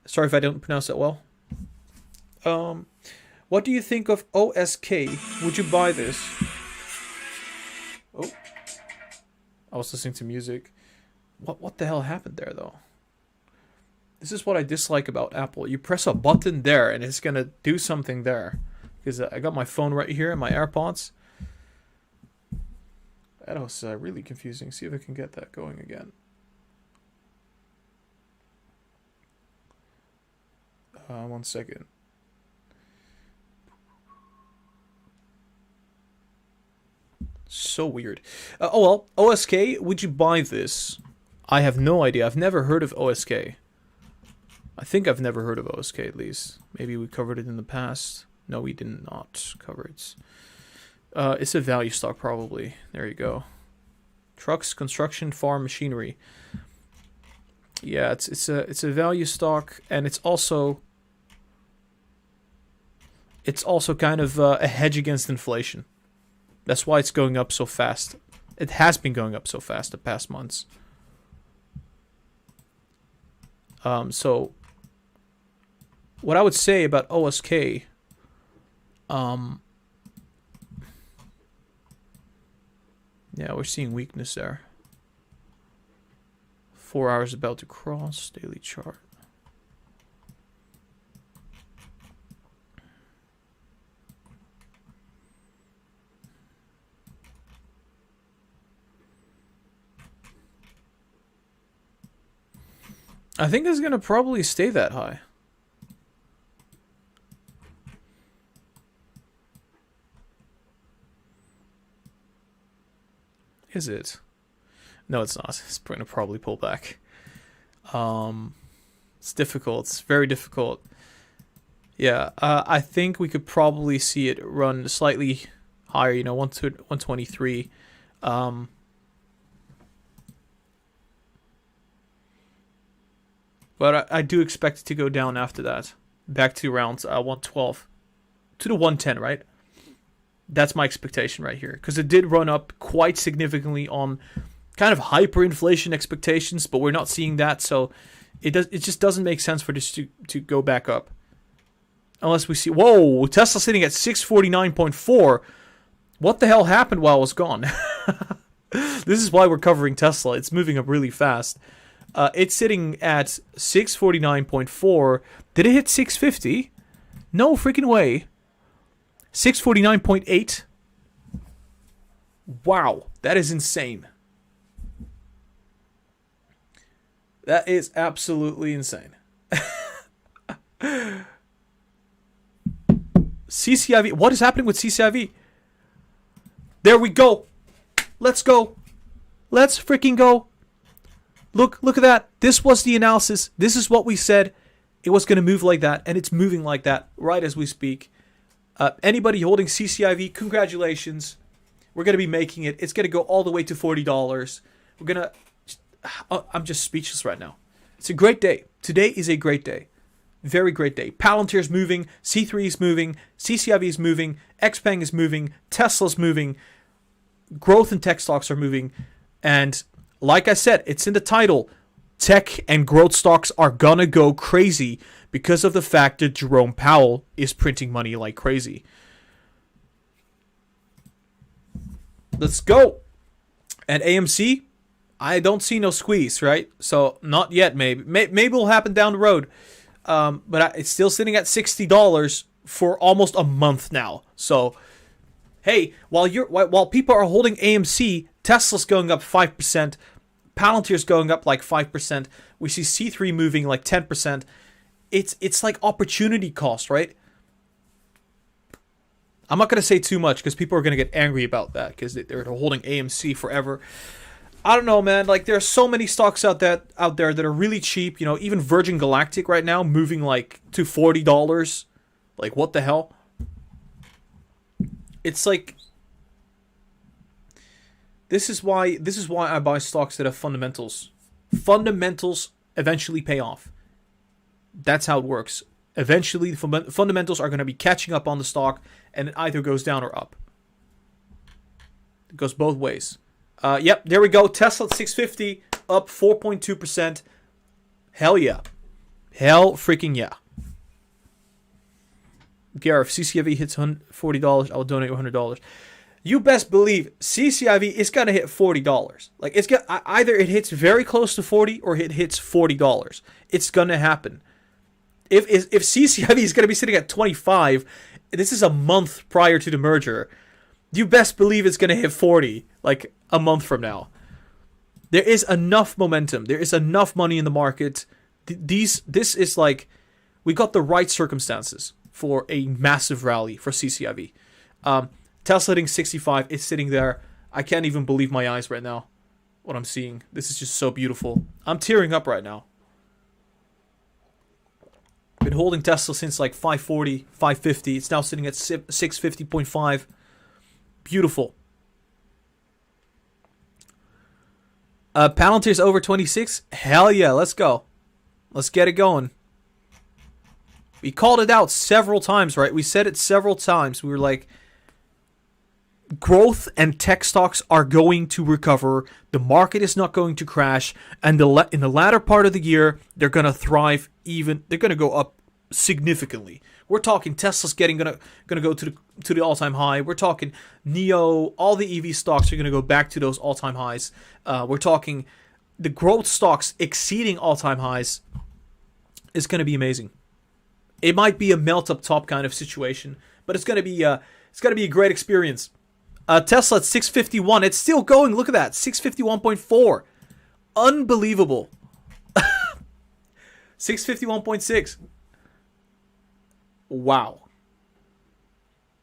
Sorry if I don't pronounce that well. What do you think of OSK? Would you buy this? Oh, I was listening to music. What the hell happened there, though? This is what I dislike about Apple. You press a button there, and it's gonna do something there. Because I got my phone right here and my AirPods. That was really confusing. See if I can get that going again. One second. So weird. Oh well, OSK, would you buy this? I have no idea. I've never heard of OSK. I think I've never heard of OSK at least. Maybe we covered it in the past. No, we did not cover it. It's a value stock probably. There you go. Trucks, construction, farm, machinery. Yeah, it's a value stock, and it's also kind of a hedge against inflation. That's why it's going up so fast. It has been going up so fast the past months. So what I would say about OSK, yeah, we're seeing weakness there. 4 hours about to cross, daily chart. I think it's going to probably stay that high. Is it? No, it's not. It's going to probably pull back. It's difficult. It's very difficult. Yeah, I think we could probably see it run slightly higher, 123. But I do expect it to go down after that. Back to around 112. To the 110, right? That's my expectation right here. Because it did run up quite significantly on kind of hyperinflation expectations, but we're not seeing that, so it just doesn't make sense for this to go back up. Unless we see... Whoa! Tesla's sitting at 649.4. What the hell happened while I was gone? This is why we're covering Tesla. It's moving up really fast. It's sitting at 649.4. Did it hit 650? No freaking way. 649.8. Wow, that is insane. That is absolutely insane. CCIV. What is happening with CCIV? There we go. Let's go. Let's freaking go. Look at that. This was the analysis. This is what we said. It was going to move like that, and it's moving like that right as we speak. Anybody holding CCIV, congratulations. We're going to be making it. It's going to go all the way to $40. We're going to... I'm just speechless right now. It's a great day. Today is a great day. Very great day. Palantir is moving. C3 is moving. CCIV is moving. XPeng is moving. Tesla's moving. Growth and tech stocks are moving. And like I said, it's in the title. Tech and growth stocks are gonna go crazy because of the fact that Jerome Powell is printing money like crazy. Let's go. And AMC, I don't see no squeeze, right? So not yet, maybe. Maybe it'll happen down the road. But it's still sitting at $60 for almost a month now. So, hey, while people are holding AMC, Tesla's going up 5%. Palantir's going up like 5%. We see C3 moving like 10%. It's like opportunity cost, right? I'm not going to say too much because people are going to get angry about that because they're holding AMC forever. I don't know, man. Like, there are so many stocks out there that are really cheap. Even Virgin Galactic right now moving like to $40. Like, what the hell? It's like... This is why I buy stocks that have fundamentals. Fundamentals eventually pay off. That's how it works. Eventually, the fundamentals are going to be catching up on the stock, and it either goes down or up. It goes both ways. Yep, there we go. Tesla at 650, up 4.2%. Hell yeah. Hell freaking yeah. Gara, if CCIV hits $40, I'll donate $100. You best believe CCIV is gonna hit $40. Like it's gonna either it hits very close to 40 or it hits $40. It's gonna happen. If CCIV is gonna be sitting at 25, this is a month prior to the merger. You best believe it's gonna hit 40 like a month from now. There is enough momentum. There is enough money in the market. This is like we got the right circumstances for a massive rally for CCIV. Tesla hitting 65. It's sitting there. I can't even believe my eyes right now. What I'm seeing. This is just so beautiful. I'm tearing up right now. Been holding Tesla since like 540, 550. It's now sitting at 650.5. Beautiful. Palantir's over 26. Hell yeah, let's go. Let's get it going. We called it out several times, right? We said it several times. We were like, growth and tech stocks are going to recover. The market is not going to crash. And in the latter part of the year, they're going to thrive even. They're going to go up significantly. We're talking Tesla's gonna go to the all-time high. We're talking Neo. All the EV stocks are going to go back to those all-time highs. We're talking the growth stocks exceeding all-time highs. Is going to be amazing. It might be a melt up top kind of situation, but it's going to be a great experience. Tesla at 651. It's still going. Look at that. 651.4. Unbelievable. 651.6. Wow.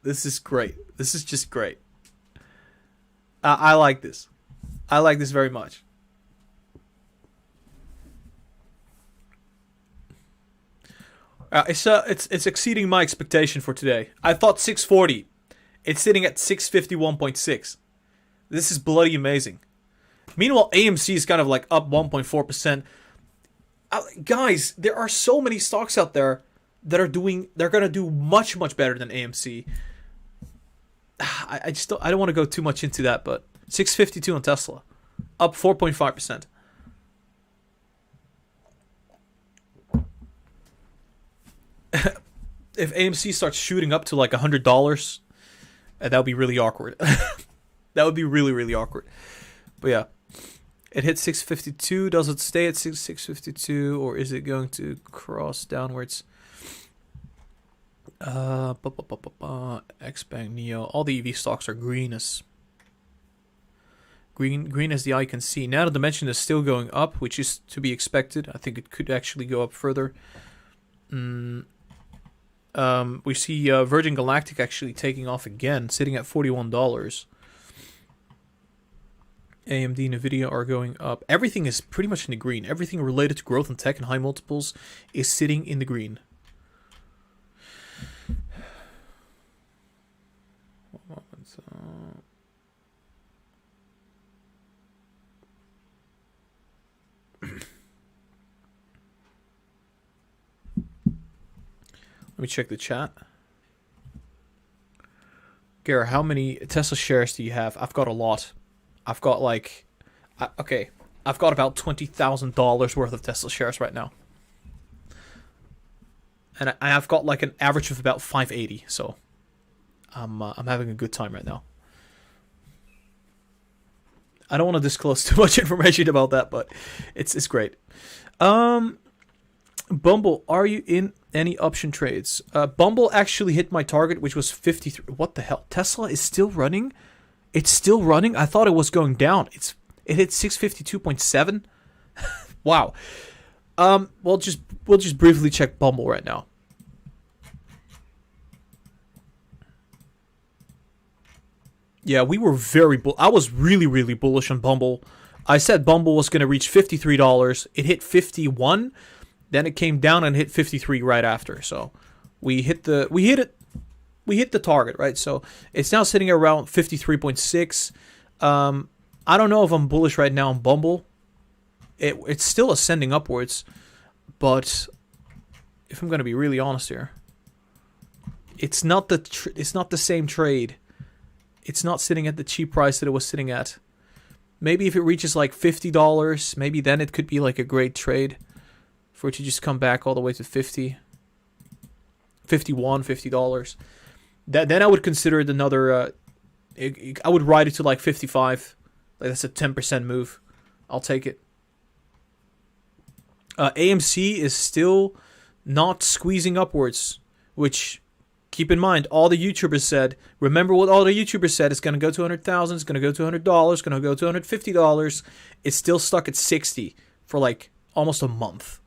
This is great. This is just great. I like this. I like this very much. It's exceeding my expectation for today. I thought 640. It's sitting at 651.6. This is bloody amazing. Meanwhile, AMC is kind of like up 1.4%. Guys, there are so many stocks out there that they're going to do much, much better than AMC. I don't want to go too much into that, but 652 on Tesla, up 4.5%. If AMC starts shooting up to like $100, that would be really awkward. That would be really, really awkward. But yeah, it hit 652. Does it stay at 652, or is it going to cross downwards? Xpeng, Neo, all the EV stocks are green as the eye can see. Nano Dimension is still going up, which is to be expected. I think it could actually go up further. We see Virgin Galactic actually taking off again, sitting at $41. AMD, Nvidia are going up. Everything is pretty much in the green. Everything related to growth and tech and high multiples is sitting in the green. Let me check the chat. Gara, how many Tesla shares do you have? I've got a lot. I've got like... okay. I've got about $20,000 worth of Tesla shares right now. And I've got like an average of about 580. So I'm having a good time right now. I don't want to disclose too much information about that, but it's great. Bumble, are you in any option trades? Bumble actually hit my target, which was 53. What the hell? Tesla is still running? It's still running? I thought it was going down. It hit 652.7. Wow. We'll just briefly check Bumble right now. Yeah, we were very I was really, really bullish on Bumble. I said Bumble was going to reach $53. It hit 51. Then it came down and hit 53 right after. So we hit the target, right? So it's now sitting around 53.6. I don't know if I'm bullish right now on Bumble. It's still ascending upwards, but if I'm going to be really honest here, it's not the same trade. It's not sitting at the cheap price that it was sitting at. Maybe if it reaches like $50, maybe then it could be like a great trade. for it to just come back all the way to 50, 51, $50. Then I would consider it another. I would ride it to like 55. Like that's a 10% move. I'll take it. AMC is still not squeezing upwards, which, keep in mind, all the YouTubers said. Remember what all the YouTubers said? It's going to go to 100,000. It's going to go to $100. It's going to go to $150. It's still stuck at 60 for like almost a month.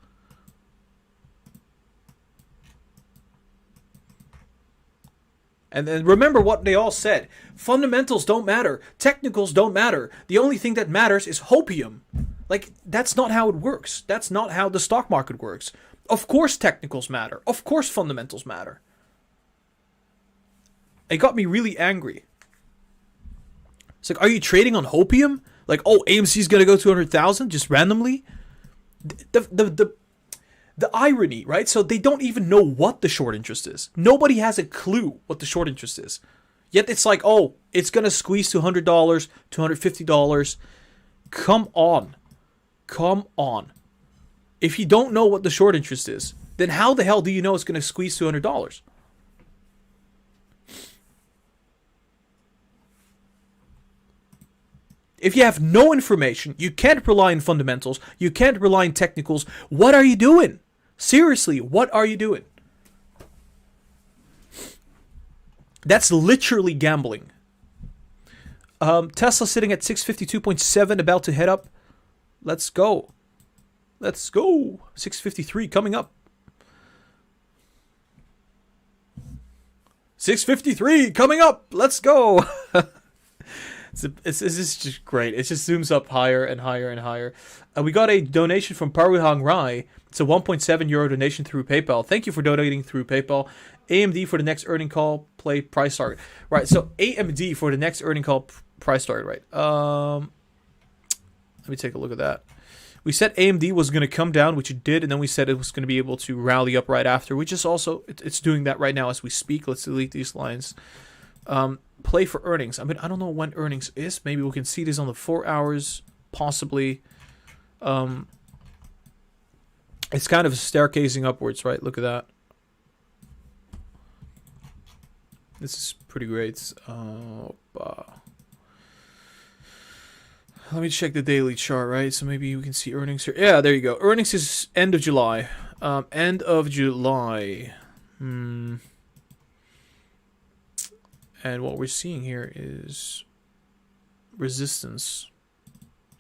And then remember what they all said. Fundamentals don't matter. Technicals don't matter. The only thing that matters is hopium. Like, that's not how it works. That's not how the stock market works. Of course technicals matter. Of course fundamentals matter. It got me really angry. It's like, are you trading on hopium? Like, oh, AMC's going to go to 100,000 just randomly? The irony, right? So they don't even know what the short interest is. Nobody has a clue what the short interest is. Yet it's like, oh, it's going to squeeze to $100, $250. Come on. Come on. If you don't know what the short interest is, then how the hell do you know it's going to squeeze to $100? If you have no information, you can't rely on fundamentals, you can't rely on technicals, what are you doing? Seriously, what are you doing? That's literally gambling. Tesla sitting at 652.7, about to head up. Let's go. Let's go. 653 coming up. 653 coming up. Let's go. It's just great. It just zooms up higher and higher and higher. We got a donation from Paruhang Rai. It's a 1.7 euro donation through PayPal. Thank you for donating through PayPal. AMD for the next earning call, play price target. Right, so AMD for the next earning call, price target, right. Let me take a look at that. We said AMD was going to come down, which it did, and then we said it was going to be able to rally up right after, which is also, it's doing that right now as we speak. Let's delete these lines. Play for earnings. I mean, I don't know when earnings is. Maybe we can see this on the 4 hours, possibly. It's kind of staircasing upwards, right? Look at that. This is pretty great. Let me check the daily chart, right? So maybe we can see earnings here. Yeah, there you go. Earnings is end of July. End of July. And what we're seeing here is resistance.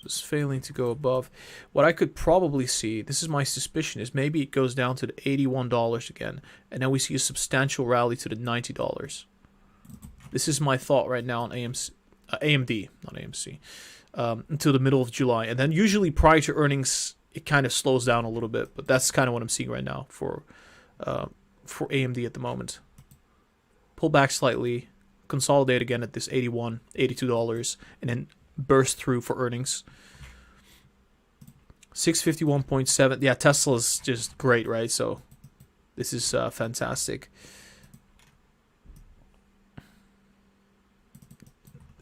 Just failing to go above. What I could probably see, this is my suspicion, is maybe it goes down to the $81 again. And then we see a substantial rally to the $90. This is my thought right now on AMD, not AMC. Until the middle of July. And then usually prior to earnings, it kind of slows down a little bit. But that's kind of what I'm seeing right now for AMD at the moment. Pull back slightly. Consolidate again at this $81, $82. And then burst through for earnings. 651.7. Yeah, Tesla's just great, right? So this is fantastic.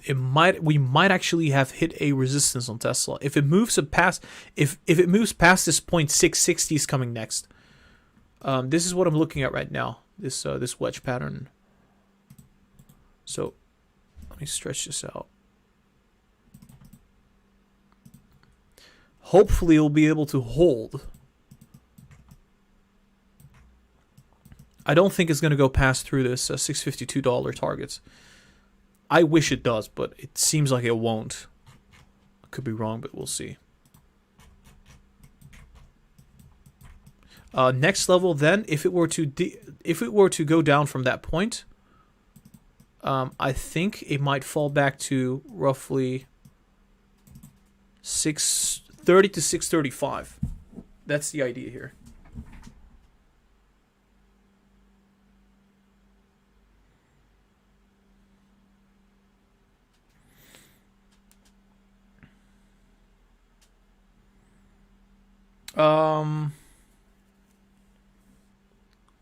We might actually have hit a resistance on Tesla if it moves past if it moves past this point. 660 is coming next. This is what I'm looking at right now. This wedge pattern. So let me stretch this out. Hopefully, it'll be able to hold. I don't think it's going to go past through this $652 target. I wish it does, but it seems like it won't. I could be wrong, but we'll see. Next level, then, if it were to go down from that point, I think it might fall back to roughly 630 to 635. That's the idea here.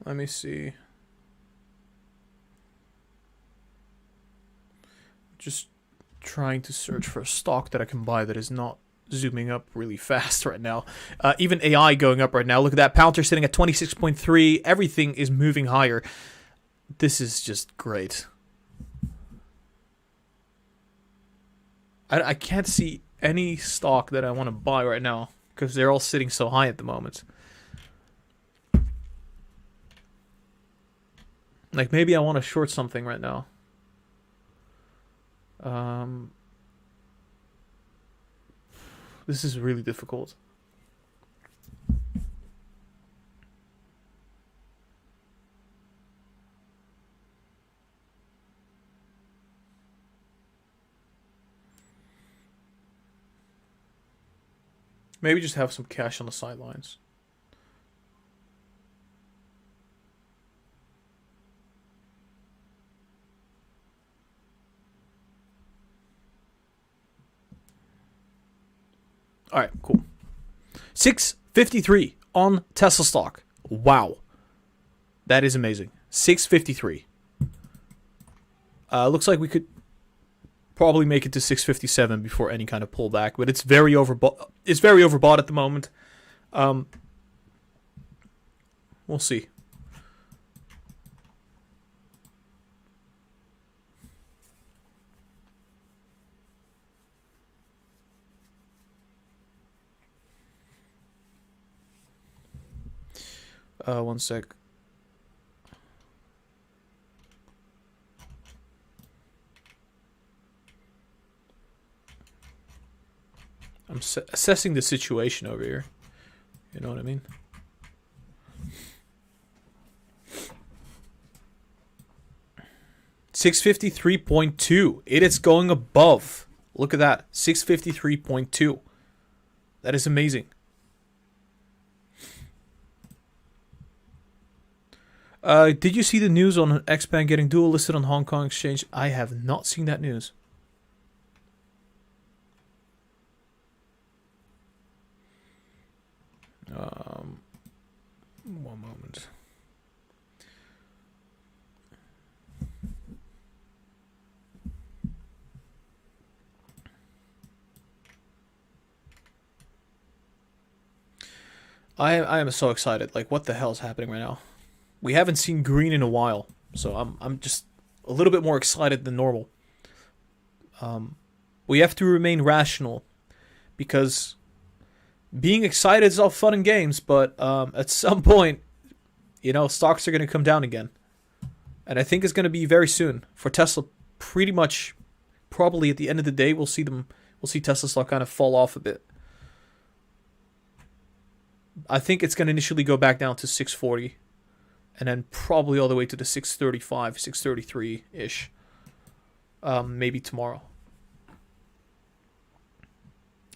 Let me see. Just trying to search for a stock that I can buy that is not zooming up really fast right now. Even AI going up right now. Look at that. Palantir sitting at 26.3. Everything is moving higher. This is just great. I can't see any stock that I want to buy right now because they're all sitting so high at the moment. Like, maybe I want to short something right now. This is really difficult. Maybe just have some cash on the sidelines. All right, cool. 653 on Tesla stock. Wow. That is amazing. 653. Looks like we could probably make it to 657 before any kind of pullback, but it's very overbought. It's very overbought at the moment. We'll see. One sec. I'm assessing the situation over here. You know what I mean? $653.2. It is going above. Look at that. 653.2. That is amazing. Did you see the news on Xpeng getting dual listed on Hong Kong Exchange? I have not seen that news. One moment. I am so excited. Like, what the hell is happening right now? We haven't seen green in a while, so I'm just a little bit more excited than normal. We have to remain rational, because being excited is all fun and games, but at some point, you know, stocks are going to come down again. And I think it's going to be very soon. For Tesla, pretty much, probably at the end of the day, we'll see Tesla stock kind of fall off a bit. I think it's going to initially go back down to 640. And then probably all the way to the 635, 633-ish. Maybe tomorrow.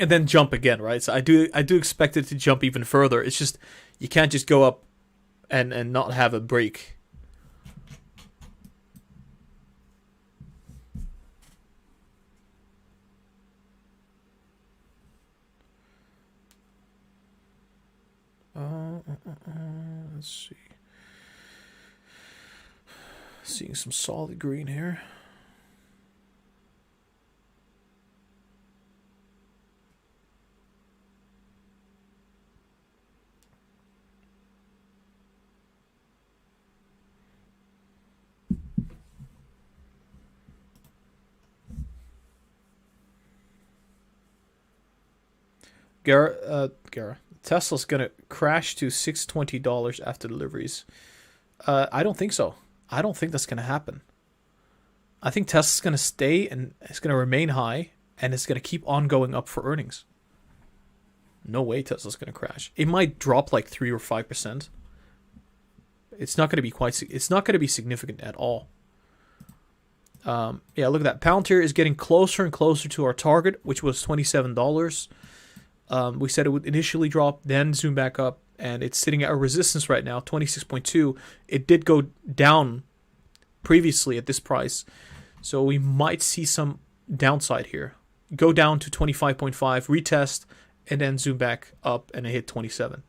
And then jump again, right? So I do expect it to jump even further. It's just, you can't just go up and not have a break. Let's see. Seeing some solid green here. Gara. Tesla's gonna crash to $620 after deliveries. I don't think so. I don't think that's going to happen. I think Tesla's going to stay and it's going to remain high, and it's going to keep on going up for earnings. No way Tesla's going to crash. It might drop like 3 or 5%. It's not going to be it's not going to be significant at all. Yeah, look at that. Palantir is getting closer and closer to our target, which was $27. We said it would initially drop, then zoom back up. And it's sitting at a resistance right now, 26.2. It did go down previously at this price. So we might see some downside here. Go down to 25.5, retest, and then zoom back up and hit 27.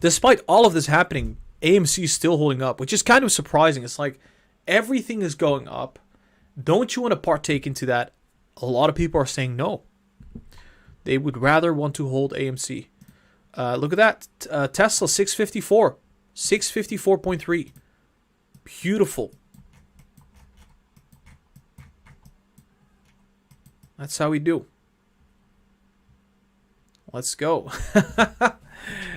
Despite all of this happening, AMC is still holding up, which is kind of surprising. It's like everything is going up. Don't you want to partake into that? A lot of people are saying no. They would rather want to hold AMC. Look at that. Tesla 654. 654.3. Beautiful. That's how we do. Let's go.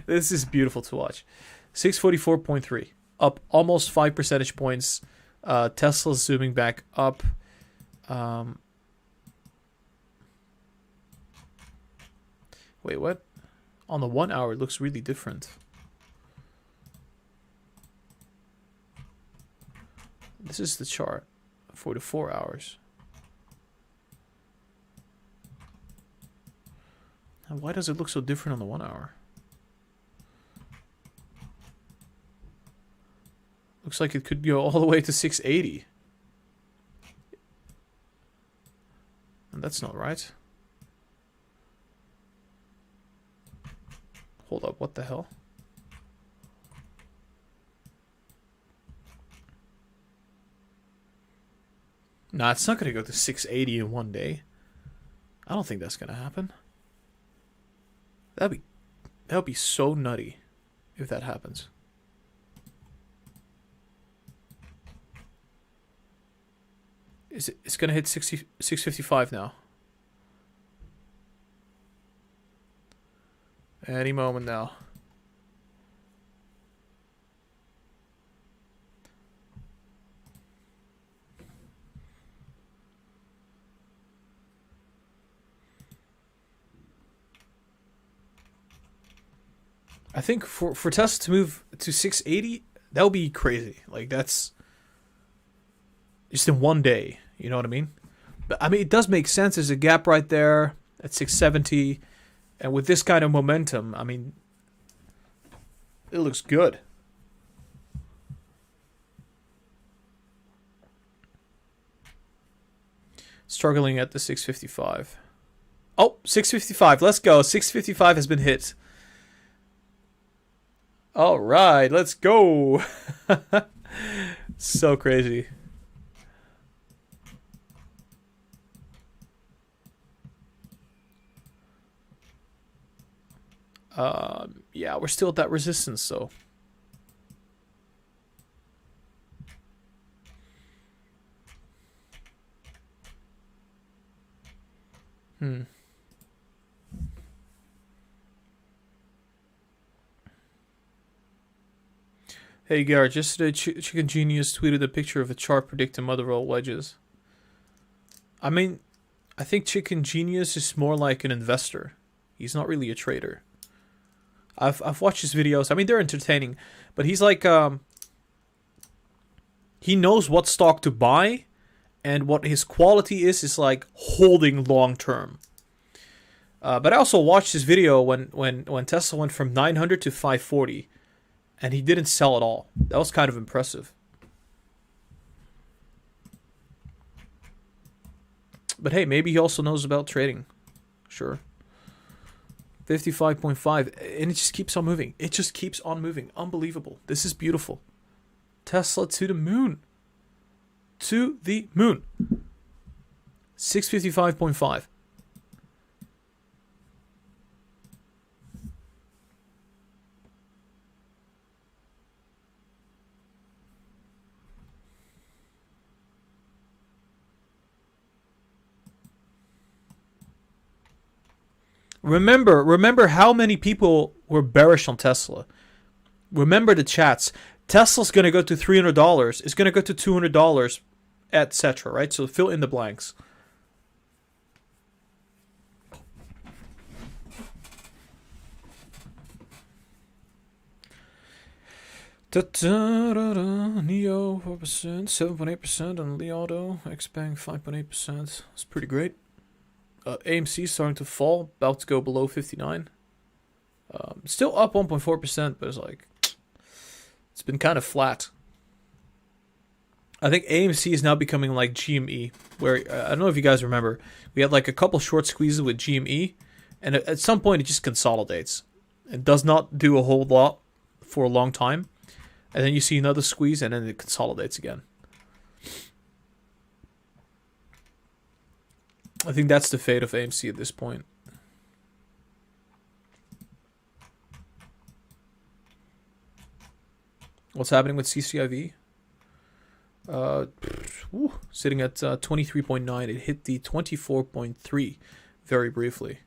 This is beautiful to watch. 644.3. Up almost 5 percentage points. Tesla's zooming back up. Wait, what? On the 1 hour, it looks really different. This is the chart for the 4 hours. And why does it look so different on the 1 hour? Looks like it could go all the way to 680. And that's not right. Hold up, what the hell? Nah, it's not going to go to 680 in one day. I don't think that's going to happen. That'd be so nutty if that happens. It's going to hit 655 now. Any moment now. I think for Tesla to move to 680, that would be crazy. Like, that's just in one day. You know what I mean? But I mean, it does make sense. There's a gap right there at 670. And with this kind of momentum, I mean, it looks good. Struggling at the 655. Oh, 655. Let's go. 655 has been hit. All right, let's go. So crazy. Yeah, we're still at that resistance, so. Hey, Gara, just today Chicken Genius tweeted a picture of a chart predicting mother roll wedges. I mean, I think Chicken Genius is more like an investor. He's not really a trader. I've watched his videos. I mean, they're entertaining, but he's like he knows what stock to buy, and what his quality is like holding long term. But I also watched his video when Tesla went from 900 to 540, and he didn't sell at all. That was kind of impressive. But hey, maybe he also knows about trading. Sure. 55.5, and it just keeps on moving. It just keeps on moving. Unbelievable. This is beautiful. Tesla to the moon. To the moon. 655.5. Remember how many people were bearish on Tesla. Remember the chats. Tesla's going to go to $300. It's going to go to $200, etc. Right? So fill in the blanks. Neo 4%, 7.8% on Li Auto, Xpeng 5.8%. That's pretty great. AMC starting to fall, about to go below 59. Still up 1.4%, but it's like it's been kind of flat. I think AMC is now becoming like GME, where I don't know if you guys remember, we had like a couple short squeezes with GME, and at some point it just consolidates. It does not do a whole lot for a long time, and then you see another squeeze, and then it consolidates again. I think that's the fate of AMC at this point. What's happening with CCIV? Sitting at 23.9. It hit the 24.3 very briefly.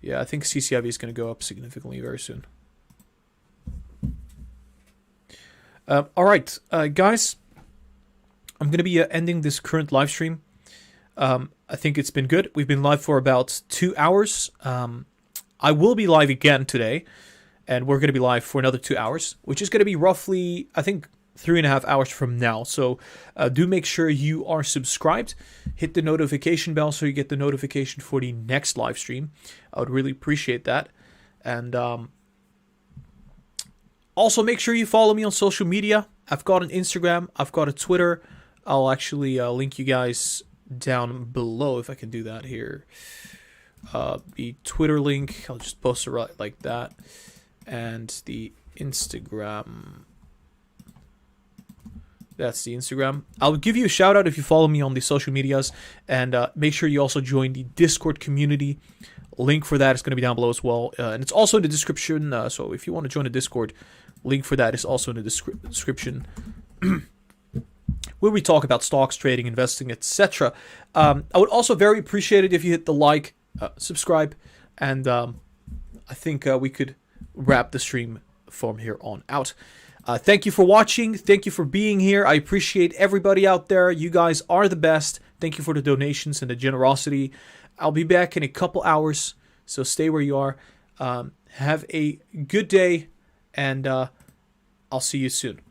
Yeah, I think CCIV is going to go up significantly very soon. All right, guys. I'm going to be ending this current live stream. I think it's been good. We've been live for about 2 hours. I will be live again today, and we're going to be live for another 2 hours, which is going to be roughly, I think, 3.5 hours from now. So do make sure you are subscribed. Hit the notification bell so you get the notification for the next live stream. I would really appreciate that. And also make sure you follow me on social media. I've got an Instagram. I've got a Twitter. I'll actually link you guys down below if I can do that here. The Twitter link, I'll just post it right like that. And the Instagram... That's the Instagram. I'll give you a shout out if you follow me on the social medias. And make sure you also join the Discord community. Link for that is going to be down below as well. And it's also in the description. So if you want to join the Discord, link for that is also in the description. Where we talk about stocks, trading, investing, etc. I would also very appreciate it if you hit the like, subscribe. And I think we could wrap the stream from here on out. Thank you for watching. Thank you for being here. I appreciate everybody out there. You guys are the best. Thank you for the donations and the generosity. I'll be back in a couple hours, so stay where you are. Have a good day, and I'll see you soon.